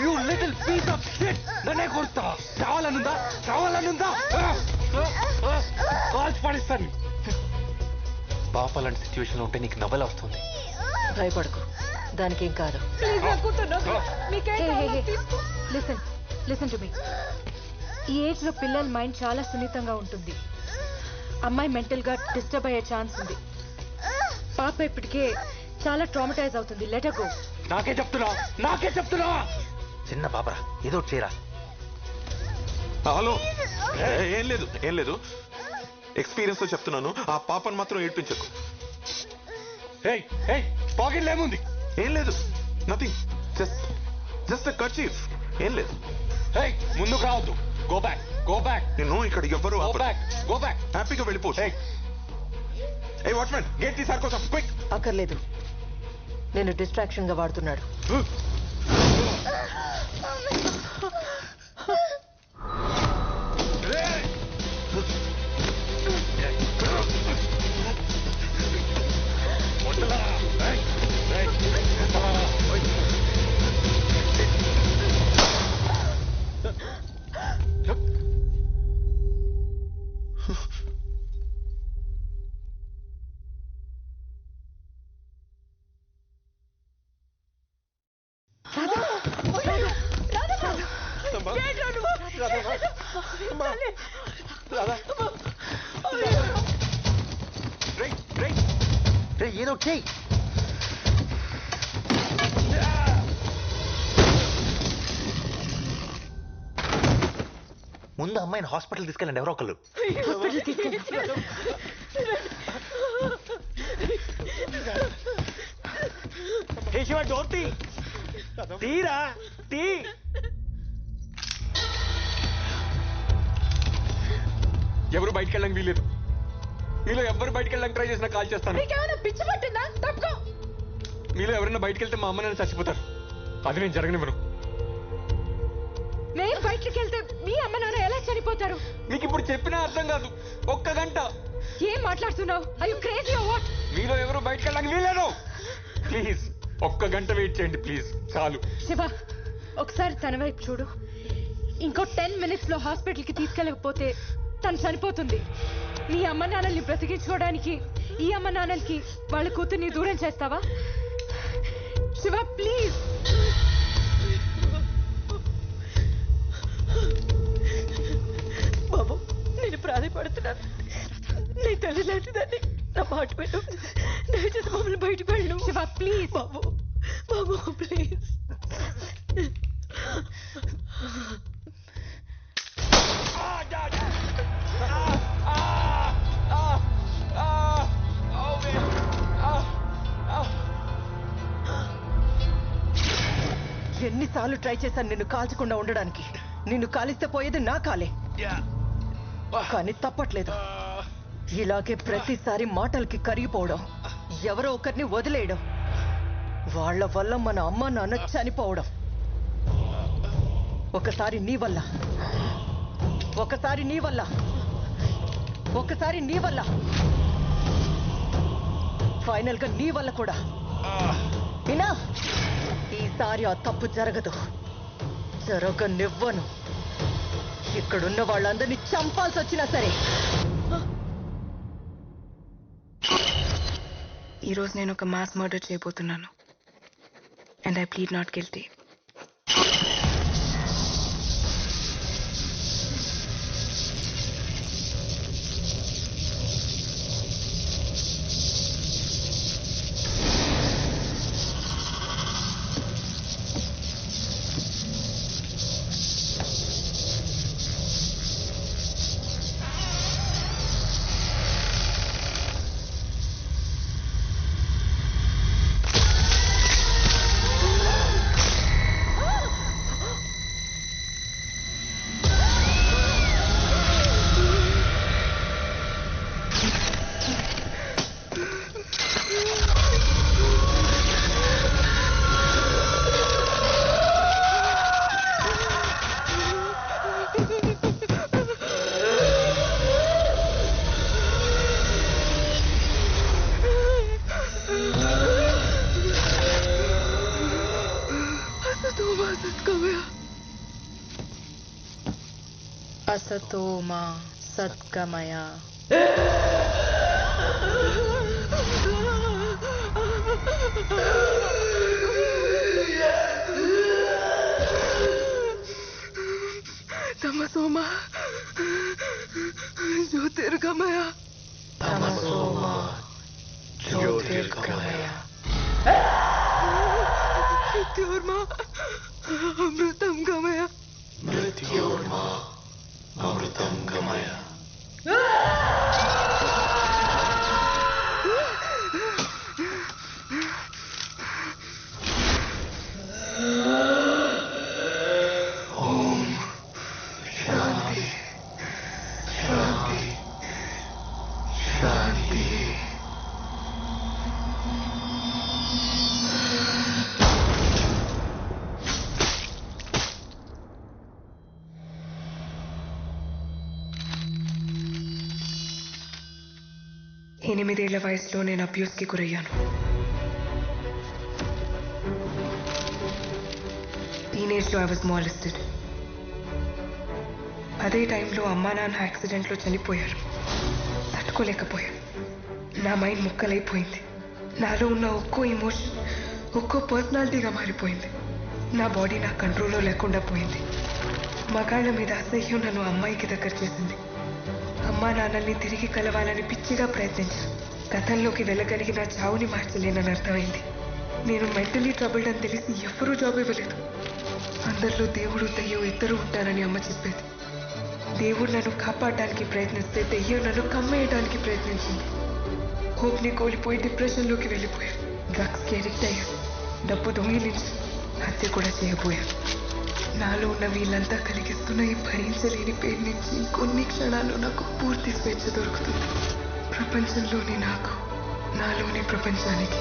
You little piece of shit! నన్నే కొడతావా? చావాలనుందా? చావాలనుందా? కాల్చి పడిస్తాను. పాప లాంటి సిచ్యువేషన్ లో ఉంటే నీకు నవ్వలా వస్తుంది. భయపడకు, దానికేం కాదు. Listen to me. ఈ ఏజ్ లో పిల్లల మైండ్ చాలా సున్నితంగా ఉంటుంది. అమ్మాయి మెంటల్ గా డిస్టర్బ్ అయ్యే ఛాన్స్ ఉంది. పాప ఇప్పటికే చాలా ట్రామటైజ్ అవుతుంది. Let her go. నాకే చెప్తున్నా. చిన్న పాపరా, ఏదో ఒకటి చేయరా. హలో, ఏం లేదు ఎక్స్పీరియన్స్ తో చెప్తున్నాను. ఆ పాపను మాత్రం ఏడ్పించకు. పాకెట్ ఏముంది? ఏం లేదు, నథింగ్, జస్ట్ కర్చీఫ్. ఏం లేదు. ముందుకు రావద్దు. Go back. నేను ఇక్కడ ఎవ్వరు గో బ్యాక్. హ్యాపీగా వెళ్ళిపో. ఏ వాచ్మెన్, గేట్ తీసారు కోసం క్విక్. అక్కర్లేదు, నేను డిస్ట్రాక్షన్ గా వాడుతున్నాడు. ఏదో చెయ్యి. ముందు అమ్మాయిని హాస్పిటల్ తీసుకెళ్ళండి ఎవరో ఒకళ్ళు. డోర్ తీరా తీ. ఎవరు బయటికి వెళ్ళడానికి వీలేదు. మీలో ఎవరు బయటికి వెళ్ళడానికి ట్రై చేసినా కాల్ చేస్తాను. పిచ్చి పట్టిందా? తప్పుకో. మీలో ఎవరైనా బయటికి వెళ్తే మా అమ్మ నన్ను చచ్చిపోతారు. అది నేను జరగనివ్వను. నేను బయటికి వెళ్తే మీ అమ్మ నాన్న ఎలా చనిపోతారు? మీకు ఇప్పుడు చెప్పినా అర్థం కాదు. ఒక్క గంట. ఏం మాట్లాడుతున్నావు? Are you crazy or what? మీలో ఎవరు బయటకు వెళ్ళడానికి వీలేదు. ప్లీజ్ ఒక్క గంట వెయిట్ చేయండి ప్లీజ్, చాలు. శివ, ఒకసారి తన వైపు చూడు. ఇంకో 10 minutes లో హాస్పిటల్కి తీసుకెళ్ళకపోతే తను చనిపోతుంది. నీ అమ్మ నాన్నల్ని బ్రతికించుకోవడానికి ఈ అమ్మ నాన్నలకి వాళ్ళ కూతుర్ని దూరం చేస్తావా? శివ ప్లీజ్. బాబు, నేను ప్రాధాయపడుతున్నాను. నీ తల్లి లాంటిదాన్ని, నా మాట పెట్టు. దయచేసి మమ్మల్ని బయటకు వెళ్ళు. Shiva please. Babu Babu please. ఎన్నిసార్లు ట్రై చేశాను నిన్ను కాల్చకుండా ఉండడానికి. నిన్ను కాలిస్తే పోయేది నా కాలే, కానీ తప్పట్లేదు. ఇలాగే ప్రతిసారి మాటలకి కరిగిపోవడం, ఎవరో ఒకరిని వదిలేయడం, వాళ్ళ వల్ల మన అమ్మ నాన్న చనిపోవడం. ఒకసారి నీ వల్ల, ఒకసారి నీ వల్ల, ఒకసారి నీ వల్ల, ఫైనల్ గా నీ వల్ల కూడా. వినా, ఈసారి ఆ తప్పు జరగదు, జరగనివ్వను. ఇక్కడున్న వాళ్ళందరినీ చంపాల్సి వచ్చినా సరే. ఈరోజు నేను ఒక మాస్ మర్డర్ చేయబోతున్నాను. And I plead not guilty. असतो मा सद्गमय. तमसो मा ज्योतिर्गमय. तमसो मा ज्योतिर्गमय. मृत्योर्मा अमृतं गमय. मृत्योर्मा अमृतं गमय. ओम शांति शांति शांति. ఎనిమిదేళ్ల వయసులో నేను అబ్యూస్కి గురయ్యాను. టీనేజ్లో ఐ వాజ్ మాలెస్టెడ్. అదే టైంలో అమ్మా నాన్న యాక్సిడెంట్లో చనిపోయారు. తట్టుకోలేకపోయాను. నా మైండ్ ముక్కలైపోయింది. నాలో ఉన్న ఒక్కో ఎమోషన్ ఒక్కో పర్సనాలిటీగా మారిపోయింది. నా బాడీ నా కంట్రోల్లో లేకుండా పోయింది. మగాళ్ళ మీద అసహ్యం నన్ను అమ్మాయికి దగ్గర చేసింది. అమ్మా నాన్నల్ని తిరిగి కలవాలని పిచ్చిగా ప్రయత్నించాను. గతంలోకి వెళ్ళగలిగిన చావుని మార్చలేనని అర్థమైంది. నేను మెంటలీ ట్రబుల్డ్ అని తెలిసి ఎవ్వరూ జాబ్ ఇవ్వలేదు. అందరిలో దేవుడు దెయ్యం ఇద్దరు ఉంటారని అమ్మ చెప్పేది. దేవుడు నన్ను కాపాడడానికి ప్రయత్నిస్తే దెయ్యం నన్ను కమ్మేయడానికి ప్రయత్నించింది. హోప్ని కోల్పోయి డిప్రెషన్లోకి వెళ్ళిపోయాను. డ్రగ్స్కి అడిక్ట్ అయ్యాను. డబ్బు దొంగిలించి హత్య కూడా చేయబోయాను. నాలో ఉన్న వీళ్ళంతా కలిగిస్తున్న ఈ భరించలేని పేరు నుంచి కొన్ని క్షణాల్లో నాకు పూర్తి స్వేచ్ఛ దొరుకుతుంది. ప్రపంచంలోని నాకు, నాలోని ప్రపంచానికి